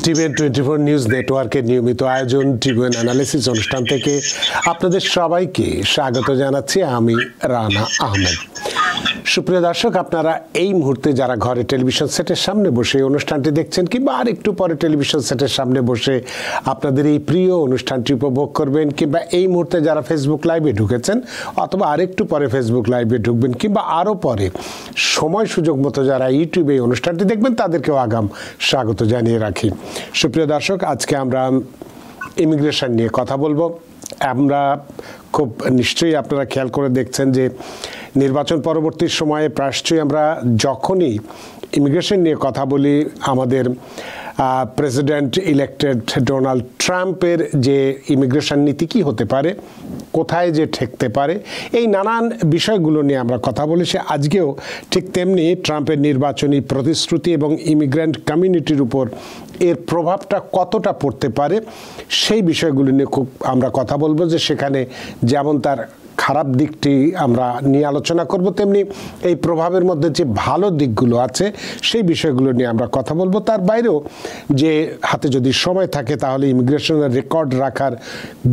TVN 24 news নেটওয়ার্কের নিয়মিত আয়োজন টিভিএন অ্যানালিসিস অনুষ্ঠান থেকে আপনাদের সবাইকে স্বাগত জানাচ্ছি। আমি রানা আহমেদ। সুপ্রিয় দর্শক, আপনারা এই মুহূর্তে যারা ঘরে টেলিভিশন সেটের সামনে বসে অনুষ্ঠানটি দেখছেন কিংবা আর একটু পরে টেলিভিশন সেটের সামনে বসে আপনাদের এই প্রিয় অনুষ্ঠানটি উপভোগ করবেন, কিংবা এই মুহূর্তে যারা ফেসবুক লাইভে ঢুকেছেন অথবা আরেকটু পরে ফেসবুক লাইভে ঢুকবেন, কিংবা আরও পরে সময় সুযোগ মতো যারা ইউটিউবে এই অনুষ্ঠানটি দেখবেন তাদেরকেও আগাম স্বাগত জানিয়ে রাখি। সুপ্রিয় দর্শক, আজকে আমরা ইমিগ্রেশন নিয়ে কথা বলবো। আমরা খুব নিশ্চয়ই আপনারা খেয়াল করে দেখছেন যে নির্বাচন পরবর্তী সময়ে প্রায়শই আমরা যখনই ইমিগ্রেশন নিয়ে কথা বলি, আমাদের প্রেসিডেন্ট ইলেক্টেড ডোনাল্ড ট্রাম্পের যে ইমিগ্রেশন নীতি কী হতে পারে, কোথায় যে ঠেকতে পারে, এই নানান বিষয়গুলো নিয়ে আমরা কথা বলি। সে আজকেও ঠিক তেমনি ট্রাম্পের নির্বাচনী প্রতিশ্রুতি এবং ইমিগ্রেন্ট কমিউনিটির উপর এর প্রভাবটা কতটা পড়তে পারে সেই বিষয়গুলো নিয়ে খুব আমরা কথা বলবো। যে সেখানে যেমন তার খারাপ দিকটি আমরা নিয়ে আলোচনা করব, তেমনি এই প্রভাবের মধ্যে যে ভালো দিকগুলো আছে সেই বিষয়গুলো নিয়ে আমরা কথা বলবো। তার বাইরেও যে হাতে যদি সময় থাকে তাহলে ইমিগ্রেশনের রেকর্ড রাখার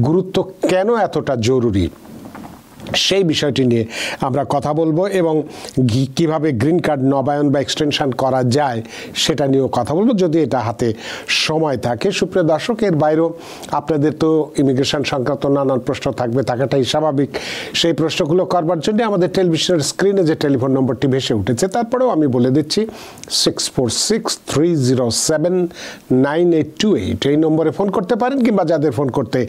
গুরুত্ব কেন এতটা জরুরি সেই বিষয়টি নিয়ে আমরা কথা বলবো, এবং কিভাবে গ্রিন কার্ড নবায়ন বা এক্সটেনশন করা যায় সেটা নিয়েও কথা বলবো যদি এটা হাতে সময় থাকে। সুপ্রিয় দর্শক, এর বাইরেও আপনাদের তো ইমিগ্রেশন সংক্রান্ত নানান প্রশ্ন থাকাটাই স্বাভাবিক। সেই প্রশ্নগুলো করবার জন্য আমাদের টেলিভিশনের স্ক্রিনে যে টেলিফোন নম্বরটি ভেসে উঠেছে, তারপরেও আমি বলে দিচ্ছি 6463079828 এই নম্বরে ফোন করতে পারেন, কিংবা যাদের ফোন করতে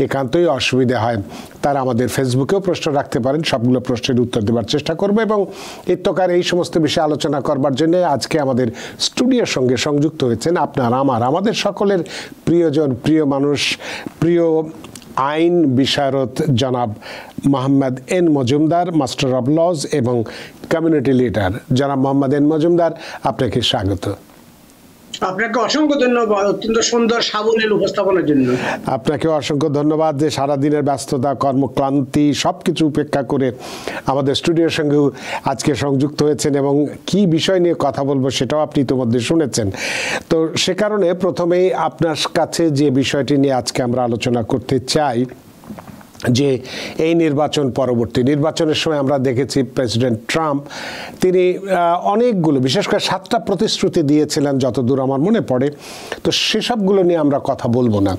একান্তই অসুবিধা হয় তারা আমাদের ফেসবুকেও প্রশ্ন রাখতে পারেন। সবগুলো প্রশ্নের উত্তর দেওয়ার চেষ্টা করবো, এবং ইত্যকার এই সমস্ত বিষয়ে আলোচনা করবার জন্য আজকে আমাদের স্টুডিওর সঙ্গে সংযুক্ত হয়েছেন আমাদের সকলের প্রিয়জন, প্রিয় মানুষ, প্রিয় আইন বিশারদ জনাব Mohammad N Majumdar, master of laws এবং কমিউনিটি লিডার। জনাব মোহাম্মদ এন মজুমদার, আপনাকে স্বাগত। আপনাকে অসংখ্য ধন্যবাদ অত্যন্ত সুন্দর সাবলীল উপস্থাপনার জন্য। আপনাকে অসংখ্য ধন্যবাদ যে সারাদিনের ব্যস্ততা, কর্মক্লান্তি সবকিছু উপেক্ষা করে আমাদের স্টুডিওর সঙ্গে আজকে সংযুক্ত হয়েছেন, এবং কি বিষয় নিয়ে কথা বলবো সেটাও আপনি ইতিমধ্যে শুনেছেন। তো সে কারণে প্রথমেই আপনার কাছে যে বিষয়টি নিয়ে আজকে আমরা আলোচনা করতে চাই, যে এই নির্বাচনের সময় আমরা দেখেছি প্রেসিডেন্ট ট্রাম্প তিনি অনেকগুলো, বিশেষ করে 7টা প্রতিশ্রুতি দিয়েছিলেন যতদূর আমার মনে পড়ে। তো সেসবগুলো নিয়ে আমরা কথা বলবো না।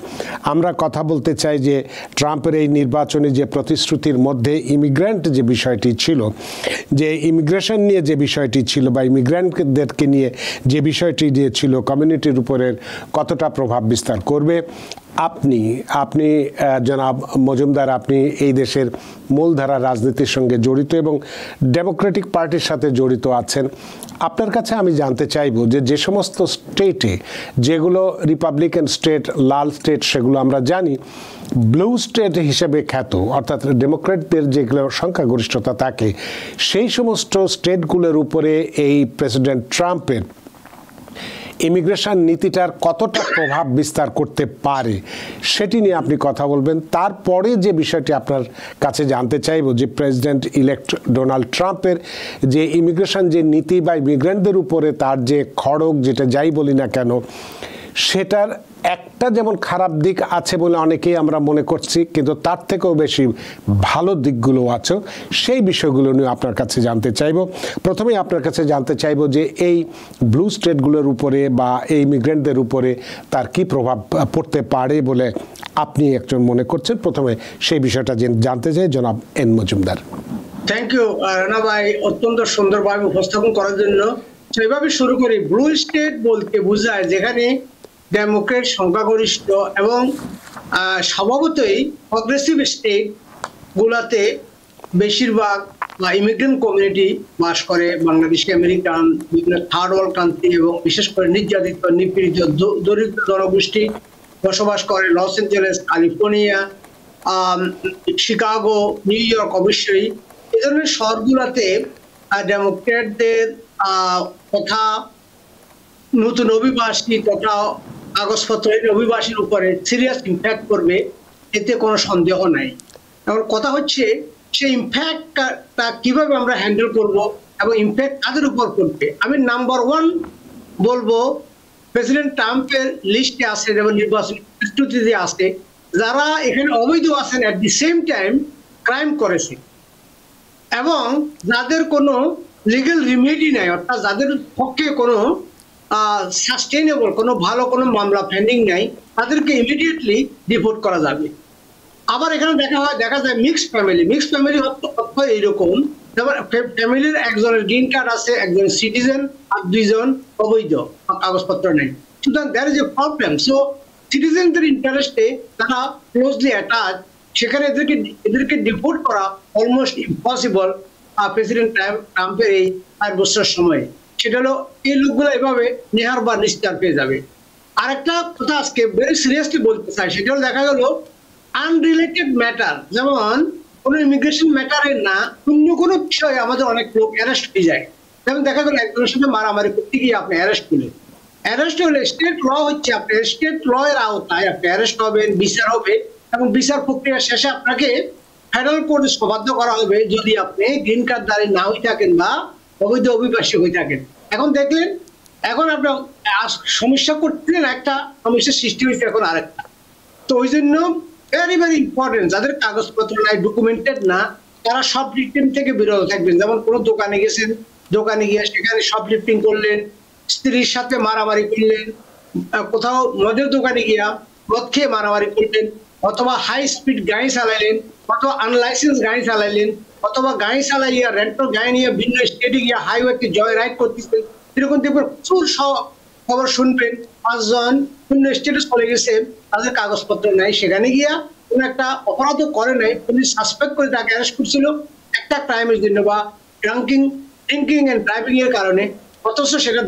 আমরা কথা বলতে চাই যে ট্রাম্পের এই নির্বাচনী যে প্রতিশ্রুতির মধ্যে ইমিগ্রেন্ট যে বিষয়টি ছিল, যে ইমিগ্রেশন নিয়ে যে বিষয়টি ছিল, বা ইমিগ্রেন্টদেরকে নিয়ে যে বিষয়টি দিয়ে ছিল, কমিউনিটির উপরের কতটা প্রভাব বিস্তার করবে। আপনি জনাব মজুমদার, আপনি এই দেশের মূলধারা রাজনীতির সঙ্গে জড়িত এবং ডেমোক্রেটিক পার্টির সাথে জড়িত আছেন। আপনার কাছে আমি জানতে চাইব যে সমস্ত স্টেটে, যেগুলো রিপাবলিকান স্টেট, লাল স্টেট, সেগুলো আমরা জানি ব্লু স্টেট হিসেবে খ্যাত, অর্থাৎ ডেমোক্রেটদের যেগুলো সংখ্যাগরিষ্ঠতা থাকে, সেই সমস্ত স্টেটগুলোর উপরে এই প্রেসিডেন্ট ট্রাম্পের ইমিগ্রেশন নীতিটার কতটা প্রভাব বিস্তার করতে পারে সেটি নিয়ে আপনি কথা বলবেন। তারপরে যে বিষয়টি আপনার কাছে জানতে চাইব, যে প্রেসিডেন্ট ইলেক্ট ডোনাল্ড ট্রাম্পের যে ইমিগ্রেশন যে নীতি বা ইমিগ্রেন্টদের উপরে তার যে খড়গ, যেটা যাই বলি না কেন, সেটার একটা যেমন খারাপ দিক আছে বলে অনেকেই আমরা মনে করছি, কিন্তু তার থেকেও বেশি ভালো দিকগুলো আছে। সেই বিষয়গুলো নিয়ে আপনার কাছে জানতে চাইব। প্রথমেই আপনার কাছে জানতে চাইব যে এই ব্লু স্টেটগুলোর উপরে বা এই ইমিগ্রেন্টদের উপরে তার কি প্রভাব পড়তে পারে বলে আপনি একজন মনে করছেন। প্রথমে সেই বিষয়টা জানতে চাই জনাব N Majumdar. Thank you Rana ভাই, অত্যন্ত সুন্দরভাবে উপস্থাপন করার জন্য। সেইভাবে শুরু করি। ব্লু স্টেট বলতে বোঝায় যেখানে ডেমোক্রেট সংখ্যাগরিষ্ঠ এবং স্বভাবতই প্রগ্রেসিভ স্টেট গুলাতে বেশিরভাগ ইমিগ্রেন্ট কমিউনিটি বাস করে। বাংলাদেশি আমেরিকান, বিভিন্ন থার্ড ওয়ার্ল্ড কান্ট্রি এবং বিশেষ করে নির্যাতিত, নিপীড়িত, দরিদ্র জনগোষ্ঠী বসবাস করে। Los Angeles, California, Chicago, new York, অবশ্যই এই ধরনের শহরগুলোতে ডেমোক্রেটদের কথা, নতুন অভিবাসী তথা কাগজপত্রের অভিবাসীর উপরে সিরিয়াস ইম্প্যাক্ট করবে, এতে কোনো সন্দেহ নাই। এখন কথা হচ্ছে সেই ইম্প্যাক্টটা কিভাবে আমরা হ্যান্ডেল করব এবং ইম্প্যাক্ট কাদের উপর করবে। আমি নাম্বার 1 বলবো প্রেসিডেন্ট ট্রাম্পের লিস্টে আছে, যেমন নির্বাচনী প্রস্তুতিতে আছে, যারা এখানে অবৈধ আছেন এট দি সেম টাইম ক্রাইম করেছে এবং যাদের কোনো লিগ্যাল রিমেডি নাই, অর্থাৎ যাদের পক্ষে কোনো সাস্টেইনেবল কোনো ভালো কোনো মামলা পেন্ডিং নাই, তাদেরকে ইমিডিয়েটলি ডিপোর্ট করা যাবে। আবার এখানে দেখা যায় মিক্সড ফ্যামিলি অর্থ এইরকম, যেমন ফ্যামিলির একজনের গ্রিন কার্ড আছে, একজন সিটিজেন আর দুইজন অবৈধ কাগজপত্র নেই। সুতরাং there is a problem. So সিটিজেনদের ইন্টারেস্টে তারা ক্লোজলি অ্যাটাচ, সেখানে এদেরকে ডিপোর্ট করা অলমোস্ট ইম্পসিবল প্রেসিডেন্ট ট্রাম্পের এই 5 বছরের সময়ে। সেটা হলো এই লোকগুলো এভাবে নেহার বা নিস্তার পেয়ে যাবে। আরেকটা কথা আজকে ভেরি সিরিয়াসলি বলতে চাই, সেটা হলো দেখা গেল আনরিলেটেড ম্যাটার, যেমন কোনো ইমিগ্রেশন ম্যাটারের না, অন্য কোনো বিষয়ে আমাদের অনেক লোক অ্যারেস্ট হয়ে যায়। যেমন দেখা গেল একজনের সাথে মারামারি করতে গিয়ে আপনি অ্যারেস্ট হলে স্টেট ল হচ্ছে, আপনি স্টেট ল এর আওতায় আপনি অ্যারেস্ট হবেন, বিচার হবে এবং বিচার প্রক্রিয়া শেষে আপনাকে ফেডারেল কোর্টে সোপর্দ করা হবে যদি আপনি গ্রিন কার্ডধারী না হয়ে থাকেন বা অবৈধ অভিবাসী হয়ে থাকেন। এখন দেখলেন, এখন আপনি সমস্যা করছিলেন, একটা সমস্যার সৃষ্টি হয়েছে এখন আরেকটা। তো ওই জন্য ভেরি ভেরি ইম্পর্টেন্ট, যাদের কাগজপত্র নাই, ডকুমেন্টেড না, তারা সব লিফটিং থেকে বিরত থাকবেন। যেমন কোনো দোকানে গেছেন, দোকানে গিয়ে সেখানে সব লিফটিং করলেন, স্ত্রীর সাথে মারামারি করলেন, কোথাও মদের দোকানে গিয়া মদ খেয়ে মারামারি করলেন, অথবা হাই স্পিড গাড়ি চালাইলেন, অথবা আনলাইসেন্স গাড়ি চালাইলেন, অথবা গাড়ি চালাইয়া রেন্টাল গাড়ি নিয়ে ভিন্ন স্টেটে গিয়ে হাইওয়েতে জয় রাইড করতেছেন, এরকম দেখবেন প্রচুর খবর শুনবেন। 5 জন ভিন্ন স্টেটে চলে গেছে, তাদের কাগজপত্র নাই, সেখানে গিয়া কোন একটা অপরাধও করে নাই, পুলিশ সাসপেক্ট করে তাকে অ্যারেস্ট করছিল একটা ক্রাইমের জন্য বা ড্রিঙ্কিং এন্ড ড্রাইভিং এর কারণে, অথচ সেটা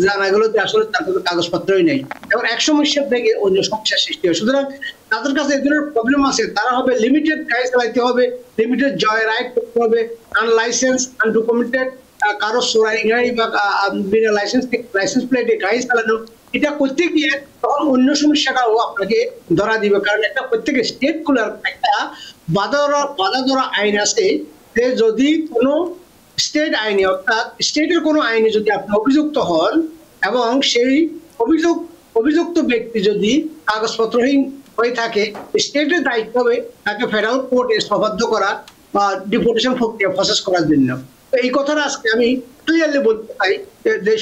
জানা গেল যে আসলে তার কোনো কাগজপত্রই নেই। এবং এক সমস্যা থেকে অন্য সমস্যার সৃষ্টি হয়। সুতরাং তাদের কাছে এই ধরনের প্রবলেম আছে, তারা হবে লিমিটেড গাড়ি চালাইতে হবে, লিমিটেড জয় রাইড করতে হবে, আনলাইসেন্স আনডকুমেন্টেড কারো চোরাই গাড়ি বা বিনা লাইসেন্স প্লেটে গাড়ি চালানো, এটা করতে গিয়ে তখন অন্য সমস্যাটাও আপনাকে ধরা দিবে। কারণ একটা প্রত্যেক স্টেট গুলার একটা বাধা ধরা আইন আছে, যে যদি কোনো স্টেট আইনে, অর্থাৎ স্টেটের কোনো আইনে যদি আপনি অভিযুক্ত হন এবং সেই অভিযুক্ত ব্যক্তি যদি কাগজপত্রহীন হয়ে থাকে, স্টেটের দায়িত্ব হবে তাকে ফেডারেল কোর্টে সোপর্দ করা বা ডিপোর্টেশন প্রক্রিয়া প্রসেস করার জন্য। তো এই কথাটা আজকে আমি ক্লিয়ারলি বলতে চাই যে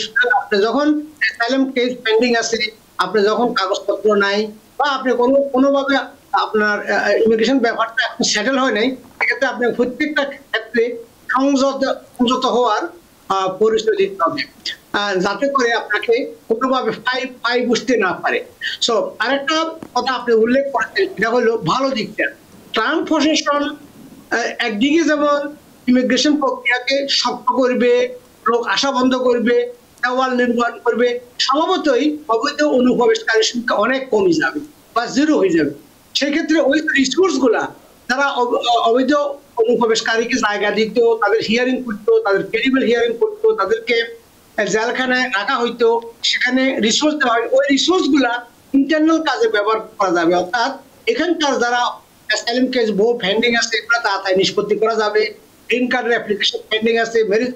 আপনি যখন অ্যাসাইলাম কেস পেন্ডিং আছে, আপনি যখন কাগজপত্র নাই বা আপনি কোনোভাবে আপনার ইমিগ্রেশন ব্যাপারটা এখন সেটেল হয় নাই, সেক্ষেত্রে আপনার প্রত্যেকটা ক্ষেত্রে সংযত হওয়ার পরিচয় দিতে হবে, যাতে করে আপনাকে কোনোভাবে ফাই বুঝতে না পারে। সো আরেকটা কথা আপনি উল্লেখ করেছেন, এটা হলো ভালো দিকটা। ট্রাম্প প্রশাসন একদিকে যেমন ইমিগ্রেশন প্রক্রিয়াকে শক্ত করবে, লোক আসা বন্ধ করবে, দেওয়াল নির্মাণ করবে, স্বভাবতই অবৈধ অনুপ্রবেশকারীর সংখ্যা অনেক কমে যাবে বা জিরো হয়ে যাবে। সেক্ষেত্রে ওই রিসোর্স গুলা তারা অবৈধ অনুপ্রবেশকারীকে জায়গা দিত, তাদের হিয়ারিং করতো, তাদের ক্রেডিবল হিয়ারিং করতো, তাদেরকে জেলখানায় রাখা হইতো, সেখানে রিসোর্স দেওয়া হয়, ওই রিসোর্স গুলা ইন্টারনাল কাজে ব্যবহার করা যাবে। অর্থাৎ এখানকার যারা অ্যাসাইলাম কেস বহু পেন্ডিং আছে, এগুলো তাড়াতাড়ি নিষ্পত্তি করা যাবে। গ্রিন কার্ডের অ্যাপ্লিকেশন পেন্ডিং আছে, ম্যারেজ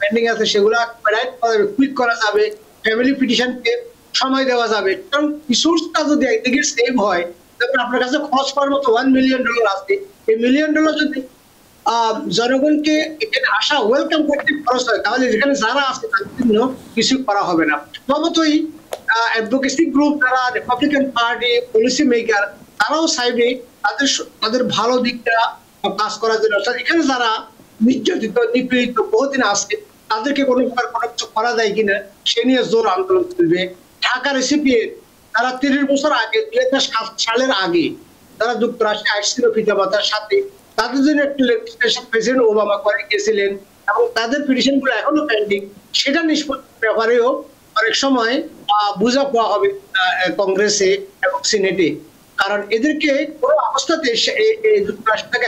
পেন্ডিং আছে, সেগুলো কুইক করা যাবে, ফ্যামিলি পিটিশনকে সময় দেওয়া যাবে। কারণ রিসোর্সটা যদি একদিকে সেভ হয়, তারপর আপনার কাছে খরচ করার মতো $1 মিলিয়ন আছে, এই $1 মিলিয়ন যদি জনগণকে এখানে আসা ওয়েলকাম করতে খরচ হয়, তাহলে যেখানে যারা আছে তাদের জন্য কিছু করা হবে না। স্বভাবতই অ্যাডভোকেসি গ্রুপ, যারা রিপাবলিকান পার্টি পলিসি মেকার, তারাও চাইবে তাদের ভালো দিকটা কাজ করার জন্য। অর্থাৎ এখানে যারা নির্যাতিত নিপীড়িত বহুদিন আছে, তাদেরকে কোনো কিছু করা যায় কিনা সে নিয়ে জোর আন্দোলন চলবে। ঢাকা রেসিপিয়েন্ট, তারা 30 বছর আগে 2007 সালের আগে তারা যুক্তরাষ্ট্রে আসছিল পিতামাতার সাথে, তাদের জন্য একটি লেজিসলেশন প্রেসিডেন্ট ওবামা করে গেছিলেন এবং তাদের পিটিশন গুলো এখনো পেন্ডিং। সেটা নিষ্পত্তির ব্যাপারেও অনেক সময় বুঝা পাওয়া হবে কংগ্রেসে এবং সিনেটে। কারণ এদেরকে কোনো অবস্থাতে যুক্তরাষ্ট্র থেকে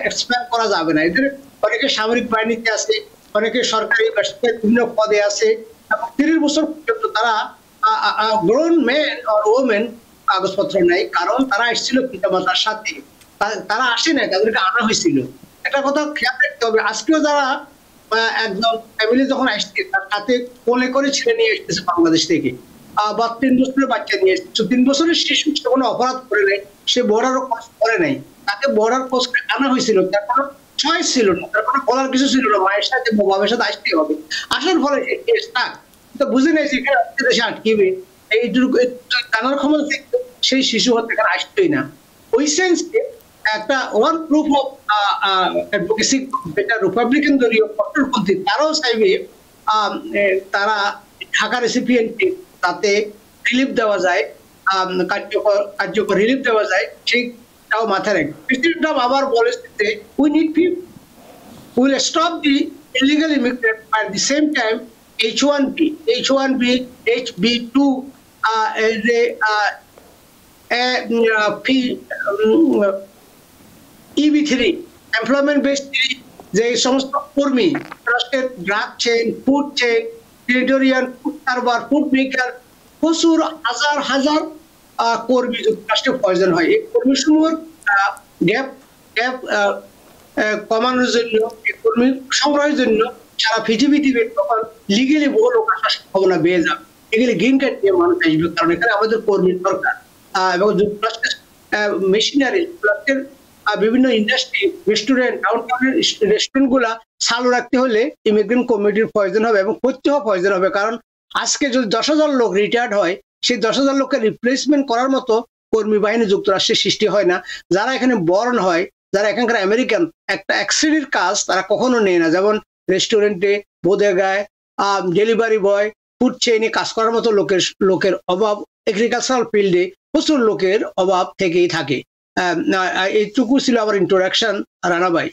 এক্সপ্যান্ড করা যাবে না। এদের অনেকে সামরিক বাহিনীতে আছে, অনেকে সরকারি বিভিন্ন পদে আছে এবং 30 বছর পর্যন্ত তারা গ্রোন ম্যান আর ওমেন কাগজপত্র নাই, কারণ তারা এসেছিল পিতামাতার সাথে, তারা আসে নাই, তাদেরকে আনা হয়েছিল। একটা কথা খেয়াল রাখতে হবে, আজকেও যারা একদম ফ্যামিলি যখন আসছে তার সাথে কোলে করে ছেলে নিয়ে আসতেছে বাংলাদেশ থেকে, বা 3 বছরের বাচ্চা নিয়ে এসেছে। তো 3 বছরের শিশু সে কোনো অপরাধ করে নাই, সে বর্ডারও ক্রস করে নাই, তাকে বর্ডার ক্রস আনা হয়েছিল, তার কোনো চয়েস ছিল না, তার কোনো বলার কিছু ছিল না, মায়ের সাথে বাবার সাথে আসতেই হবে। আসার ফলে তো বুঝে নেই যে দেশে আটকিবে, এইটুকু জানার ক্ষমতা থাকতো, সেই শিশু হত্যা এখানে আসতোই না। ওই সেন্সে একটা ওয়ান প্রুফ অফ অ্যাডভোকেসি, যেটা রিপাবলিকান দলীয় কট্টরপন্থী, তারাও চাইবে তারা ঢাকা রেসিপিয়েন্টকে তাতে রিলিফ দেওয়া যায়, কার্যকর রিলিফ দেওয়া যায়, সেইটাও মাথায় রাখবে। প্রেসিডেন্ট ট্রাম্প আবার বলেছে we need people, will stop the illegal immigrant, at the same time H1B, HB2 EB3, employment based, যে সমস্ত কর্মী রাষ্ট্রের drug chain, food chain, territorial food কারবার, ফুড মেকার, প্রচুর হাজার হাজার কর্মী যুক্তরাষ্ট্রে প্রয়োজন হয়। এই কর্মীসমূহের গ্যাপ কমানোর জন্য, কর্মী সংগ্রহের জন্য সারা পৃথিবীতে তখন লিগেলি বহু লোক আসার সম্ভাবনা বেড়ে যাবে। লিগেলি গ্রিন কার্ড নিয়ে মানুষ আসবে, কারণ এখানে আমাদের কর্মীর দরকার। এবং যুক্তরাষ্ট্রের মেশিনারি, যুক্তরাষ্ট্রের বিভিন্ন ইন্ডাস্ট্রি, রেস্টুরেন্ট, ডাউনটাউনের রেস্টুরেন্ট গুলা চালু রাখতে হলে ইমিগ্রেন্ট কমিটির প্রয়োজন হবে এবং প্রত্যহ প্রয়োজন হবে। কারণ আজকে যদি 10,000 লোক রিটায়ার্ড হয়, সেই 10,000 লোককে রিপ্লেসমেন্ট করার মতো কর্মী বাহিনী যুক্তরাষ্ট্রের সৃষ্টি হয় না। যারা এখানে বর্ন হয়, যারা এখানকার আমেরিকান, একটা এক শ্রেণীর কাজ তারা কখনো নেয় না। যেমন রেস্টুরেন্টে, বোদেগায়, ডেলিভারি বয়, ফুড চেইনে কাজ করার মতো লোকের অভাব, এগ্রিকালচারাল ফিল্ডে প্রচুর লোকের অভাব থেকেই থাকে। এইটুকু ছিল আমার ইন্ট্রোডাকশন, রানা ভাই।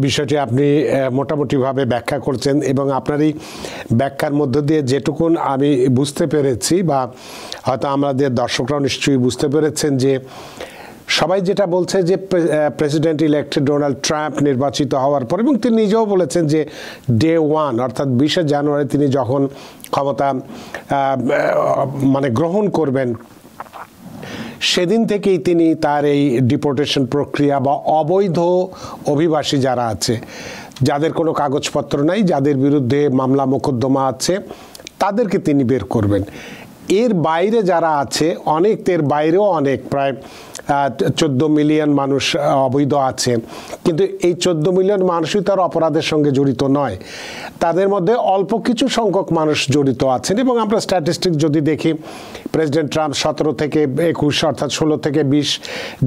বিষয়টি আপনি মোটামুটি ভাবে ব্যাখ্যা করছেন এবং আপনার এই ব্যাখ্যার মধ্য দিয়ে যেটুকুন আমি বুঝতে পেরেছি, বা হয়তো আমাদের দর্শকরাও নিশ্চয়ই বুঝতে পেরেছেন, যে সবাই যেটা বলছে যে প্রেসিডেন্ট ইলেক্টেড ডোনাল্ড ট্রাম্প নির্বাচিত হওয়ার পর, এবং তিনি নিজেও বলেছেন যে ডে 1 অর্থাৎ 20শে জানুয়ারি তিনি যখন ক্ষমতা গ্রহণ করবেন, সেদিন থেকেই তিনি তার এই ডিপোর্টেশন প্রক্রিয়া বা অবৈধ অভিবাসী যারা আছে, যাদের কোনো কাগজপত্র নাই, যাদের বিরুদ্ধে মামলা মোকদ্দমা আছে, তাদেরকে তিনি বের করবেন। এর বাইরে যারা আছে, এর বাইরেও অনেক, প্রায় 14 মিলিয়ন মানুষ অবৈধ আছে, কিন্তু এই 14 মিলিয়ন মানুষই তার অপরাধের সঙ্গে জড়িত নয়। তাদের মধ্যে অল্প কিছু সংখ্যক মানুষ জড়িত আছেন। এবং আমরা স্ট্যাটিস্টিক যদি দেখি, প্রেসিডেন্ট ট্রাম্প 17 থেকে 21 অর্থাৎ 16 থেকে 20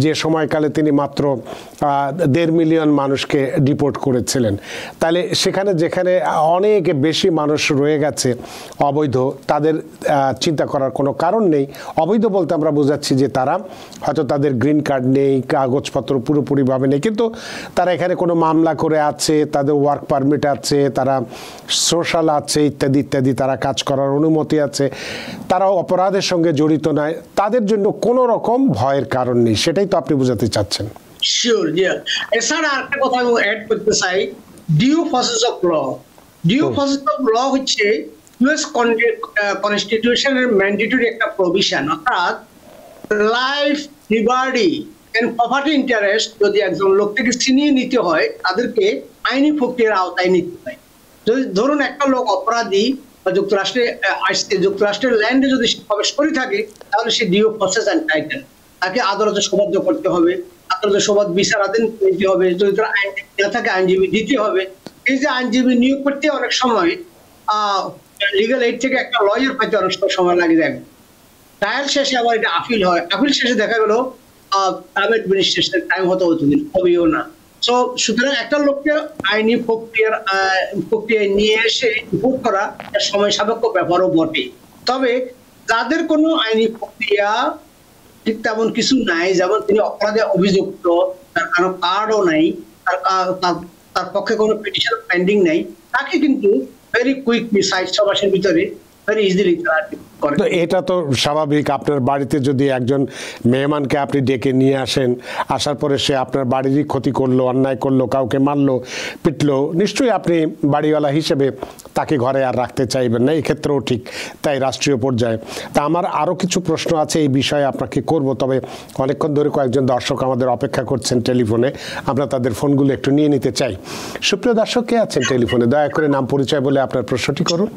যে সময়কালে তিনি মাত্র 1.5 মিলিয়ন মানুষকে ডিপোর্ট করেছিলেন। তাহলে যেখানে অনেক বেশি মানুষ রয়ে গেছে অবৈধ, তাদের চিন্তা করার কোনো কারণ নেই। অবৈধ বলতে আমরা বোঝাচ্ছি যে তারা হয়তো তাদের গ্রিন কার্ড নেই, কাগজপত্র পুরোপুরিভাবে নেই, কিন্তু তারা এখানে কোনো মামলা করে আছে, তাদের ওয়ার্ক পারমিট আছে, তারা সোশ্যাল আছে, ইত্যাদি ইত্যাদি, তারা কাজ করার অনুমতি আছে, তারাও অপরাধের সঙ্গে জড়িত নয়, তাদের জন্য কোনো রকম ভয়ের কারণ নেই। সেটাই তো আপনি বোঝাতে চাচ্ছেন। শিওর, এছাড়া আরেকটা কথা আমি অ্যাড করতে চাই, due process of law. Due process of law হচ্ছে ইউএস কনস্টিটিউশনের ম্যান্ডেটরি একটা প্রভিশন, অর্থাৎ life, liberty and property interest যদি একজন লোক থেকে ছিনিয়ে নিতে হয়, তাদেরকে আইনি প্রক্রিয়ার আওতায় নিতে হয়। যদি ধরুন একটা লোক অপরাধী যুক্তরাষ্ট্রে আসছে, যুক্তরাষ্ট্রের ল্যান্ডে যদি প্রবেশ করে থাকে, তাহলে সে ডিউ প্রসেস এন্টাইটেল, তাকে আদালতে সোপর্দ করতে হবে, আদালতে সোপর্দ বিচারাধীন নিতে হবে, যদি তারা আইনজীবী না থাকে আইনজীবী দিতে হবে। এই যে আইনজীবী নিয়োগ করতে অনেক সময় লিগাল এইড থেকে একটা লয়ার পাইতে অনেক সময় লাগে যায়। ট্রায়াল শেষে আবার এটা আপিল হয়, আপিল শেষে দেখা গেল অ্যাডমিনিস্ট্রেশনের টাইম হবেও না। সুতরাং একটা লোককে আইনি প্রক্রিয়ায় নিয়ে এসে ভোগ করা সময় সাপেক্ষ ব্যাপারও বটে। তবে যাদের কোনো আইনি প্রক্রিয়া ঠিক তেমন কিছু নাই, যেমন তিনি অপরাধে অভিযুক্ত, তার কোনো কার্ডও নাই, তার পক্ষে কোনো পিটিশন পেন্ডিং নাই, তাকে কিন্তু ভেরি কুইকলি 6 মাসের ভিতরে ভেরি ইজিলি তো এটা তো স্বাভাবিক। আপনার বাড়িতে যদি একজন মেহমানকে আপনি ডেকে নিয়ে আসার পরে সে আপনার বাড়িরই ক্ষতি করলো, অন্যায় করলো, কাউকে মারলো, পিটলো, নিশ্চয়ই আপনি বাড়িওয়ালা হিসেবে তাকে ঘরে আর রাখতে চাইবেন না। এই ক্ষেত্রেও ঠিক তাই রাষ্ট্রীয় পর্যায়ে। তা আমার আরও কিছু প্রশ্ন আছে এই বিষয়ে আপনাকে করব, তবে অনেকক্ষণ ধরে কয়েকজন দর্শক আমাদের অপেক্ষা করছেন টেলিফোনে, আমরা তাদের ফোনগুলো একটু নিয়ে নিতে চাই। সুপ্রিয় দর্শক, কে আছেন টেলিফোনে? দয়া করে নাম পরিচয় বলে আপনার প্রশ্নটি করুন।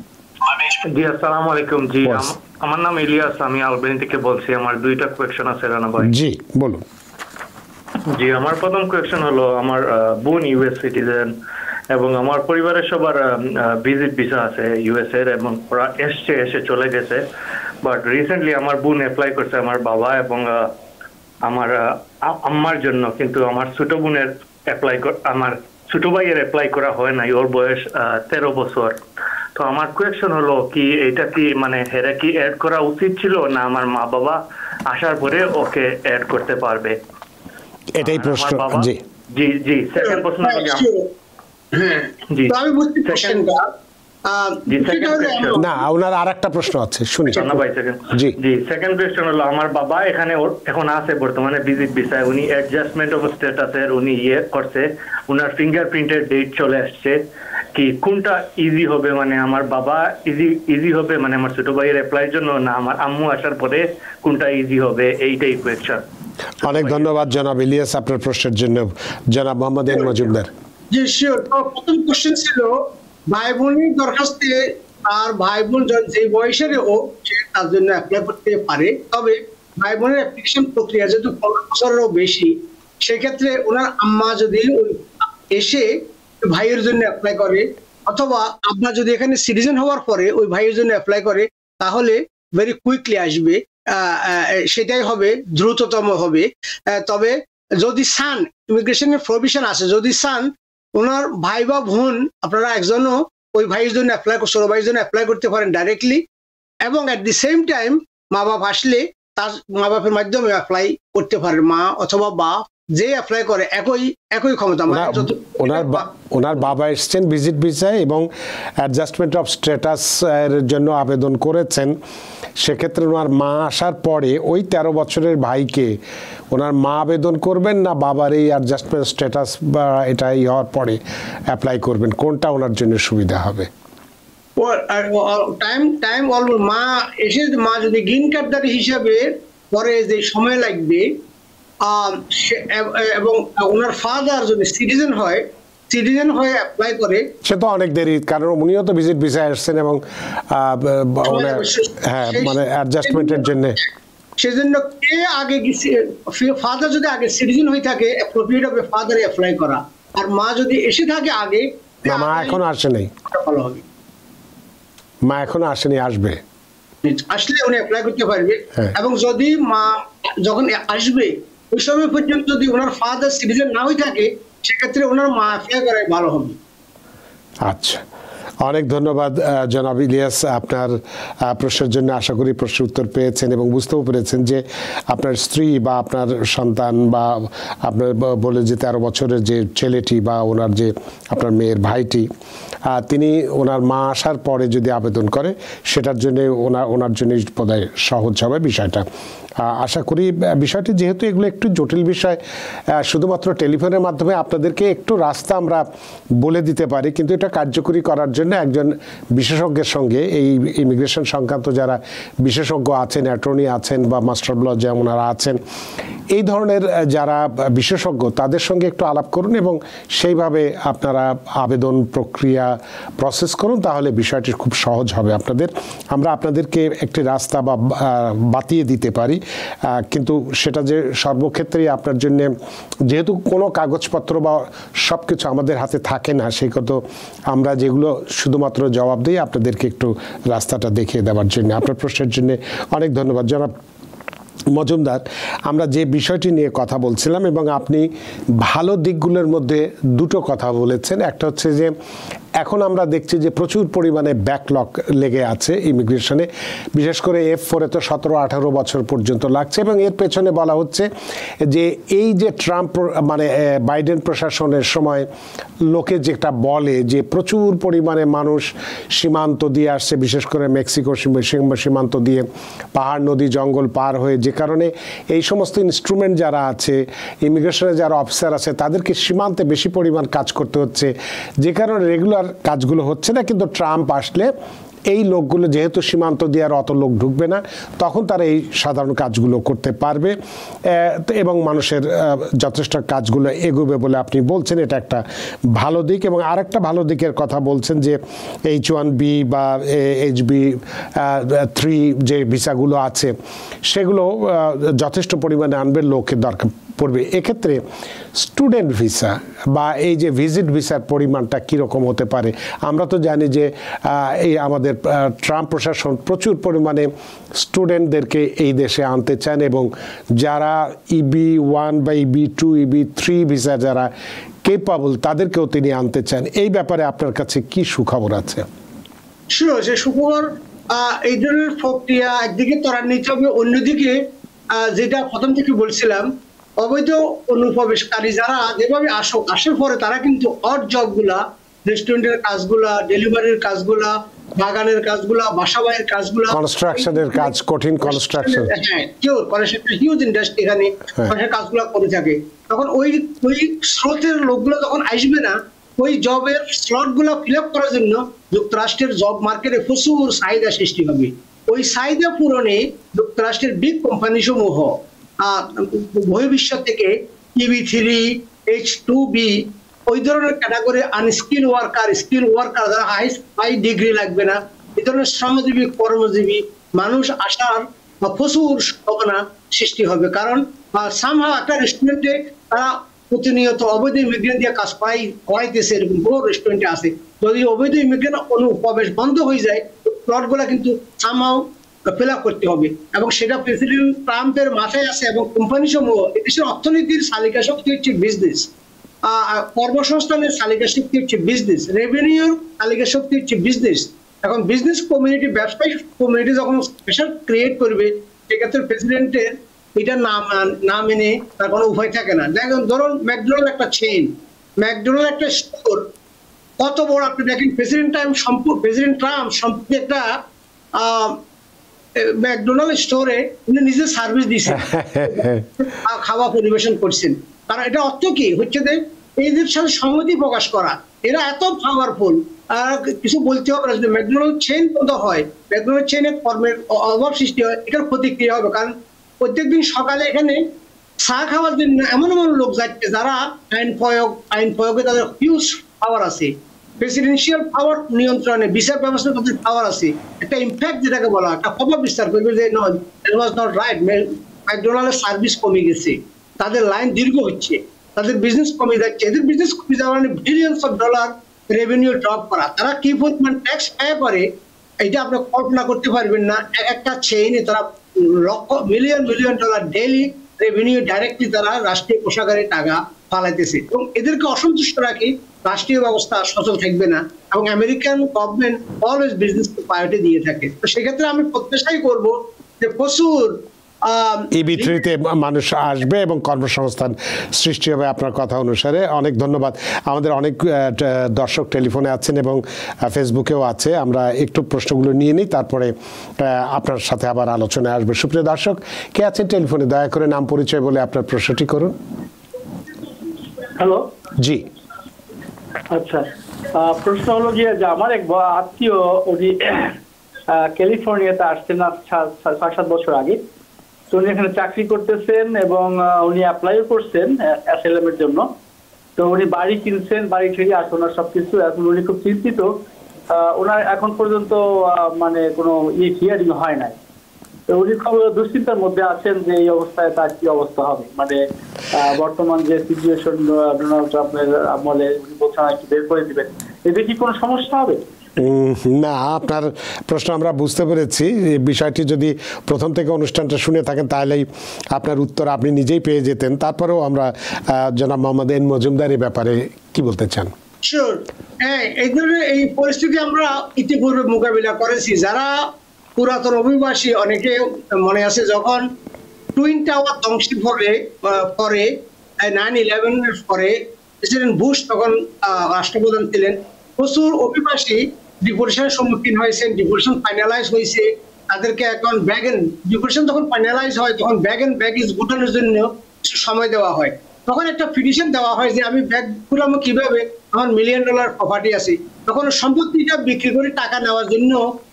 আমি জি আসসালামু আলাইকুম। জি বস। আমার নাম ইলিয়াস, আমি আলবেনি থেকে বলছি। আমার দুইটা কোয়েশ্চন আছে রানা ভাই। জি বলুন। জি আমার প্রথম কোয়েশ্চন হলো, আমার বোন ইউএস সিটিজেন এবং আমার পরিবারের সবার ভিজিট ভিসা আছে ইউএস এর, এবং ওরা এসে চলে গেছে। বাট রিসেন্টলি আমার বোন অ্যাপ্লাই করছে আমার বাবা এবং আমার আম্মার জন্য, কিন্তু আমার ছোট বোনের আমার ছোট ভাইয়ের অ্যাপ্লাই করা হয় নাই। ওর বয়স 13 বছর। তো আমার কোয়েশ্চন হলো কি, এটা কি মানে হেরা কি অ্যাড করা উচিত ছিল, না আমার মা বাবা আসার পরে ওকে অ্যাড করতে পারবে? এটাই প্রশ্ন। জি জি জি সেকেন্ড প্রশ্ন হলো হ্যাঁ, জি তো আমি বুঝতে কোশ্চেনটা জি সেকেন্ড কোয়েশ্চন না, ওনার আর একটা প্রশ্ন আছে, শুনি। না ভাই সেকেন্ড জি জি সেকেন্ড কোয়েশ্চন হলো, আমার বাবা এখানে এখন আছে বর্তমানে ভিজিট ভিসায়। উনি অ্যাডজাস্টমেন্ট অফ স্ট্যাটাসের উনি করছে, উনার ফিঙ্গারপ্রিন্টের ডেট চলে আসছে। কি কোনটা ইজি হবে, মানে আমার বাবা ইজি হবে মানে আমার ছোট ভাইয়ের অ্যাপ্লাইয়ের জন্য, না আমার আম্মু আসার পরে কোনটা ইজি হবে? এইটাই কোয়েশ্চন। অনেক ধন্যবাদ জনাব ইলিয়াস আপনার প্রশ্নের জন্য। জনাব মোহাম্মদ এন মজুমদার। জি শিওর। তো প্রথম কোশ্চেন ছিল ভাই বোনের দরখাস্তে আর ভাই বোন যে বয়সের হোক সে তার জন্য অ্যাপ্লাই করতে পারে। তবে ভাই বোনের অ্যাপ্লিকেশন প্রক্রিয়া যেহেতু 15 বছরেরও বেশি, সেক্ষেত্রে ওনার আম্মা যদি এসে ভাইয়ের জন্য অ্যাপ্লাই করে, অথবা আব্বা যদি এখানে সিটিজেন হওয়ার পরে ওই ভাইয়ের জন্য অ্যাপ্লাই করে, তাহলে ভেরি কুইকলি আসবে। সেটাই হবে, দ্রুততম হবে। তবে যদি সান, ইমিগ্রেশনের প্রভিশন আছে, যদি সান ওনার ভাই বা বোন আপনারা একজনও ওই ভাইয়ের জন্য অ্যাপ্লাই ছোট ভাইয়ের জন্য অ্যাপ্লাই করতে পারেন ডাইরেক্টলি, এবং অ্যাট দি সেম টাইম মা বাপ আসলে তার মা বাপের মাধ্যমে অ্যাপ্লাই করতে পারেন। মা অথবা বাপ যে অ্যাপ্লাই করে একই ক্ষমতা। ওনার বাবা এসছেন ভিজিট ভিসায় এবং অ্যাডজাস্টমেন্ট অফ স্ট্যাটাস এর জন্য আবেদন করেছেন। সেক্ষেত্রে ওনার মা আসার পরে ওই 13 বছরের ভাইকে ওনার মা আবেদন করবেন, না বাবার এই অ্যাডজাস্টমেন্ট স্ট্যাটাস বা এটা হওয়ার পরে অ্যাপ্লাই করবেন? কোনটা ওনার জন্য সুবিধা হবে? মা এসে মা যদি গ্রিন কার্ডধারী হিসাবে পরে যে সময় লাগবে, এবং ওনার ফাদার যদি সিটিজেন হয়ে অ্যাপ্লাই করে, সে তো অনেক দেরি, কারণ উনিও তো ভিজিট ভিসায় আসছেন এবং হ্যাঁ মানে অ্যাডজাস্টমেন্টের জন্য। সেজন্য কে আগে, ফাদার যদি আগে সিটিজেন হয়ে থাকে অ্যাপ্রোপ্রিয়েট হবে ফাদারে অ্যাপ্লাই করা, আর মা যদি এসে থাকে আগে। না, মা এখনো আসে নাই। ভালো হবে, মা এখনো আসেনি, আসবে। আসলে উনি অ্যাপ্লাই করতে পারবে। এবং যদি মা যখন আসবে ওই সময় পর্যন্ত যদি ওনার ফাদার সিটিজেন না হয়ে থাকে, সেক্ষেত্রে ওনার মা অ্যাপ্লাই করাই ভালো হবে। আচ্ছা, অনেক ধন্যবাদ জনাব ইলিয়াস আপনার প্রশ্নের জন্য। আশা করি প্রশ্নের উত্তর পেয়েছেন এবং বুঝতেও পেরেছেন যে আপনার স্ত্রী বা আপনার সন্তান বা আপনার বলে যে 13 বছরের যে ছেলেটি বা ওনার যে আপনার মেয়ের ভাইটি, তিনি ওনার মা আসার পরে যদি আবেদন করে, সেটার জন্য ওনার জন্য বোধহয় সহজ হবে বিষয়টা। আশা করি বিষয়টি, যেহেতু এগুলো একটু জটিল বিষয়, শুধুমাত্র টেলিফোনের মাধ্যমে আপনাদেরকে একটু রাস্তা আমরা বলে দিতে পারি, কিন্তু এটা কার্যকরী করার জন্য একজন বিশেষজ্ঞের সঙ্গে, এই ইমিগ্রেশন সংক্রান্ত যারা বিশেষজ্ঞ আছেন, অ্যাটর্নি আছেন বা মাস্টার ল যেমন ওনারা আছেন, এই ধরনের যারা বিশেষজ্ঞ, তাদের সঙ্গে একটু আলাপ করুন এবং সেইভাবে আপনারা আবেদন প্রক্রিয়া প্রসেস করুন, তাহলে বিষয়টি খুব সহজ হবে আপনাদের। আমরা আপনাদেরকে একটি রাস্তা বা বাতিয়ে দিতে পারি, কিন্তু সেটা যে সর্বক্ষেত্রেই আপনার জন্য, যেহেতু কোনো কাগজপত্র বা সব কিছু আমাদের হাতে থাকে না, সেই কথা আমরা যেগুলো শুধুমাত্র জবাব দিই আপনাদেরকে একটু রাস্তাটা দেখিয়ে দেওয়ার জন্য। আপনার প্রশ্নের জন্য অনেক ধন্যবাদ জনাব মজুমদার। আমরা যে বিষয়টি নিয়ে কথা বলছিলাম এবং আপনি ভালো দিকগুলোর মধ্যে দুটো কথা বলেছেন। একটা হচ্ছে যে এখন আমরা দেখছি যে প্রচুর পরিমাণে ব্যাকলগ লেগে আছে ইমিগ্রেশনে, বিশেষ করে F4 তো 17-18 বছর পর্যন্ত লাগছে, এবং এর পেছনে বলা হচ্ছে যে এই যে ট্রাম্প মানে বাইডেন প্রশাসনের সময় লোকে যেটা বলে যে প্রচুর পরিমাণে মানুষ সীমান্ত দিয়ে আসছে, বিশেষ করে মেক্সিকো সীমান্ত দিয়ে পাহাড় নদী জঙ্গল পার হয়ে, যে কারণে এই সমস্ত ইনস্ট্রুমেন্ট যারা আছে, ইমিগ্রেশনে যারা অফিসার আছে, তাদেরকে সীমান্তে বেশি পরিমাণ কাজ করতে হচ্ছে, যে কারণে রেগুলার কাজগুলো হচ্ছে না। কিন্তু ট্রাম্প আসলে এই লোকগুলো যেহেতু সীমান্ত দিয়ে আর অত লোক ঢুকবে না, তখন তারা এই সাধারণ কাজগুলো করতে পারবে এবং মানুষের যথেষ্ট কাজগুলো এগোবে বলে আপনি বলছেন। এটা একটা ভালো দিক। এবং আরেকটা ভালো দিকের কথা বলছেন যে H1B বা HB3 যে ভিসাগুলো আছে সেগুলো যথেষ্ট পরিমাণে আনবে, লোকের দরকার পড়বে। এক্ষেত্রে স্টুডেন্ট ভিসা বা এই যে ভিজিট ভিসার পরিমাণটা কীরকম হতে পারে? আমরা তো জানি যে এই আমাদের ট্রাম্প প্রশাসন প্রচুর পরিমাণে স্টুডেন্টদেরকে এই দেশে আনতে চান এবং যারা EB1 বা EB2 EB3 ভিসা যারা কেপাবল তাদেরকেও তিনি আনতে চান। এই ব্যাপারে আপনার কাছে কি সুখবর আছে? সে সুখবর, এই ধরনের প্রক্রিয়া একদিকে ত্বরান্বিত হবে, অন্যদিকে যেটা প্রথম থেকে বলছিলাম, অবৈধ অনুপ্রবেশকারী যারা যেভাবে আসার পরে তারা কিন্তু অড জবগুলা, রেস্টুরেন্টের কাজগুলা, ডেলিভারির কাজগুলা, বাগানের কাজগুলা, বাসাবাড়ির কাজগুলা, কনস্ট্রাকশনের কাজ, কঠিন কনস্ট্রাকশন, হিউজ ইন্ডাস্ট্রি এখানে কাজগুলা করে থাকে। তখন ওই স্রোতের লোকগুলো যখন আসবে না, ওই জবের স্লট গুলা ফিল আপ করার জন্য যুক্তরাষ্ট্রের জব মার্কেটে প্রচুর চাহিদা সৃষ্টি হবে। ওই চাহিদা পূরণে যুক্তরাষ্ট্রের বিগ কোম্পানি সমূহ বহির্বিশ্ব থেকে EB3, H2B ওই ধরনের category unskilled worker, skill worker যারা হাই ডিগ্রি লাগবে না, এই ধরনের শ্রমজীবী কর্মজীবী মানুষ আসার প্রচুর সম্ভাবনা সৃষ্টি হবে। কারণ সামহাও একটা রেস্টুরেন্টে তারা প্রতিনিয়ত অবৈধ ইমিগ্রেন্ট দিয়ে কাজ করাইতেছে, এরকম বহু রেস্টুরেন্টে আছে। যদি অবৈধ ইমিগ্রেন্ট অনুপ্রবেশ বন্ধ হয়ে যায়, প্লটগুলা কিন্তু সামহাও ফিল আপ করতে হবে এবং সেটা প্রেসিডেন্ট ট্রাম্পের মাথায় আছে। এবং কোম্পানি সমূহ দেশের অর্থনীতির চালিকা শক্তি হচ্ছে বিজনেস, কর্মসংস্থানের চালিকা শক্তি হচ্ছে বিজনেস, রেভিনিউর চালিকা শক্তি হচ্ছে বিজনেস। এখন বিজনেস কমিউনিটি, ব্যবসায়িক কমিউনিটি যখন প্রেশার ক্রিয়েট করবে, সেক্ষেত্রে প্রেসিডেন্টের এটা না মেনে তার কোনো উপায় থাকে না। দেখুন, ধরুন ম্যাকডোনাল্ড একটা চেইন, ম্যাকডোনাল্ড একটা স্টোর, কত বড় আপনি দেখেন। প্রেসিডেন্ট ট্রাম্প সম্প্রতি একটা ম্যাকডোনাল্ড স্টোরে উনি নিজে সার্ভিস দিয়েছেন, খাওয়া পরিবেশন করছেন। কারণ এটা অর্থ কি হচ্ছে যে এদের সাথে সংহতি প্রকাশ করা, এরা এত পাওয়ারফুল, আর কিছু বলতে হবে না। যদি ম্যাকডোনাল্ড চেইন বন্ধ হয়, ম্যাকডোনাল্ড চেইনে কর্মের অভাব সৃষ্টি হয়, এটার প্রতিক্রিয়া হবে। কারণ প্রত্যেকদিন সকালে এখানে চা খাওয়ার জন্য এমন লোক যাচ্ছে যারা আইন প্রয়োগে তাদের হিউজ পাওয়ার আছে, প্রেসিডেন্সিয়াল পাওয়ার নিয়ন্ত্রণে, বিচার ব্যবস্থা তাদের পাওয়ার আছে। একটা ইম্প্যাক্ট যেটাকে বলা, একটা প্রভাব বিস্তার করবে যে ম্যাকডোনাল্ডের সার্ভিস কমে গেছে, তাদের লাইন দীর্ঘ হচ্ছে, তাদের বিজনেস কমে যাচ্ছে। এদের বিজনেস কমে যাওয়ার মানে billions of dollar revenue drop করা। তারা কি পরিমাণ ট্যাক্স ব্যয় করে এটা আপনি কল্পনা করতে পারবেন না। একটা চেইনে তারা million dollar daily revenue directly তারা রাষ্ট্রীয় কোষাগারে টাকা ফালাইতেছে এবং এদেরকে অসন্তুষ্ট রাখি রাষ্ট্রীয় ব্যবস্থা সচল থাকবে না এবং আমেরিকান গভর্নমেন্ট অলওয়েজ বিজনেসকে প্রায়োরিটি দিয়ে থাকে। তো সেক্ষেত্রে আমি প্রত্যাশাই করব যে প্রচুর EB3-তে মানুষ আসবে এবং কর্মসংস্থান সৃষ্টি হবে আপনার কথা অনুসারে। অনেক ধন্যবাদ। আমাদের অনেক দর্শক টেলিফোনে আছেন এবং ফেসবুকেও আছে। আমরা একটু প্রশ্নগুলো নিয়ে নিই, তারপরে আপনার সাথে আবার আলোচনায় আসবে। সুপ্রিয় দর্শক, কে আছেন টেলিফোনে? দয়া করে নাম পরিচয় বলে আপনার প্রশ্নটি করুন। হ্যালো, জি। আচ্ছা, প্রশ্ন হলো যে আমার এক আত্মীয়, উনি ক্যালিফোর্নিয়াতে আসছেন 6-7 বছর আগে। তো উনি এখানে চাকরি করতেছেন এবং উনি অ্যাপ্লাইও করছেন অ্যাসাইলাম এর জন্য। তো উনি বাড়ি কিনছেন, বাড়ি থেকে আসুন আর সবকিছু। এখন উনি খুব চিন্তিত, ওনার এখন পর্যন্ত মানে কোনো হিয়ারিং হয় নাই। তো উনি খুব দুশ্চিন্তার মধ্যে আছেন যে এই অবস্থায় তার কি অবস্থা হবে। মানে বর্তমান যে সিচুয়েশন, ডোনাল্ড ট্রাম্পের আমলে উনি বলছেন আর কি বের করে দিবেন, এতে কি কোনো সমস্যা হবে? না, আপনার প্রশ্ন আমরা বুঝতে পেরেছি। বিষয়টি যদি প্রথম থেকে অনুষ্ঠানটা শুনে থাকেন তাহলেই আপনার উত্তর আপনি নিজেই পেয়ে যেতেন। তারপরেও আমরা জনাব মোহাম্মদ এন মজুমদার এই ব্যাপারে কি বলতে চান? শিওর, হ্যাঁ, এই ধরনের এই পরিস্থিতি আমরা ইতিপূর্বে মোকাবিলা করেছি। যারা পুরাতন অভিবাসী, অনেকে মনে আছে যখন টুইন টাওয়ার ধ্বংসের পরে 9/11-এর পরে প্রেসিডেন্ট বুশ তখন রাষ্ট্রপ্রধান ছিলেন, প্রচুর অভিবাসী ডিপোর্টেশনের সম্মুখীন হয়েছেন, ডিপোর্টেশন ফাইনালাইজ হয়েছে। তাদেরকে এখন ডিপোর্টেশন যখন ফাইনালাইজ হয় তখন ব্যাগেজ গুটানোর জন্য সময় দেওয়া হয়। তখন একটা পিটিশন দেওয়া হয় যে আমি ব্যাগ গুটাবো কিভাবে, আমার $1 মিলিয়ন প্রপার্টি আছে। তখন সম্পত্তিটা বিক্রি করে টাকা নেওয়ার জন্য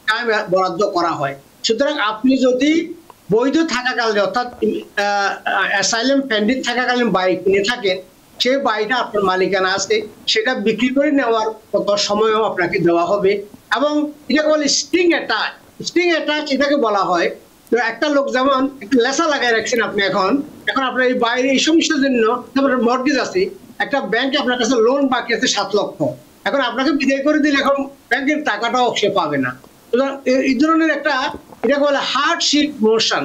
টাইম বরাদ্দ করা হয়। সুতরাং আপনি যদি বৈধ থাকাকালীন অর্থাৎ অ্যাসাইলাম পেন্ডিং থাকাকালীন বাড়ি কিনে থাকেন, সেই বাড়িটা আপনার মালিকানা আছে, সেটা বিক্রি করে নেওয়ার কত সময়ও আপনাকে দেওয়া হবে। এবং এটাকে বলে স্ট্রিং অ্যাটাচ। স্ট্রিং অ্যাটাচ এটাকে বলা হয়, তো একটা লোক যেমন একটা লেসা লাগাই রাখছেন আপনি, এখন আপনার এই বাইরে এই সমস্যার জন্য মর্টগেজ আছে, একটা ব্যাংকে আপনার কাছে লোন বাকি আছে 7 লক্ষ, এখন আপনাকে বিদায় করে দিলে এখন ব্যাংকের টাকাটাও সে পাবে না। সুতরাং এই ধরনের একটা এটাকে বলে হার্ডশিপ মোশন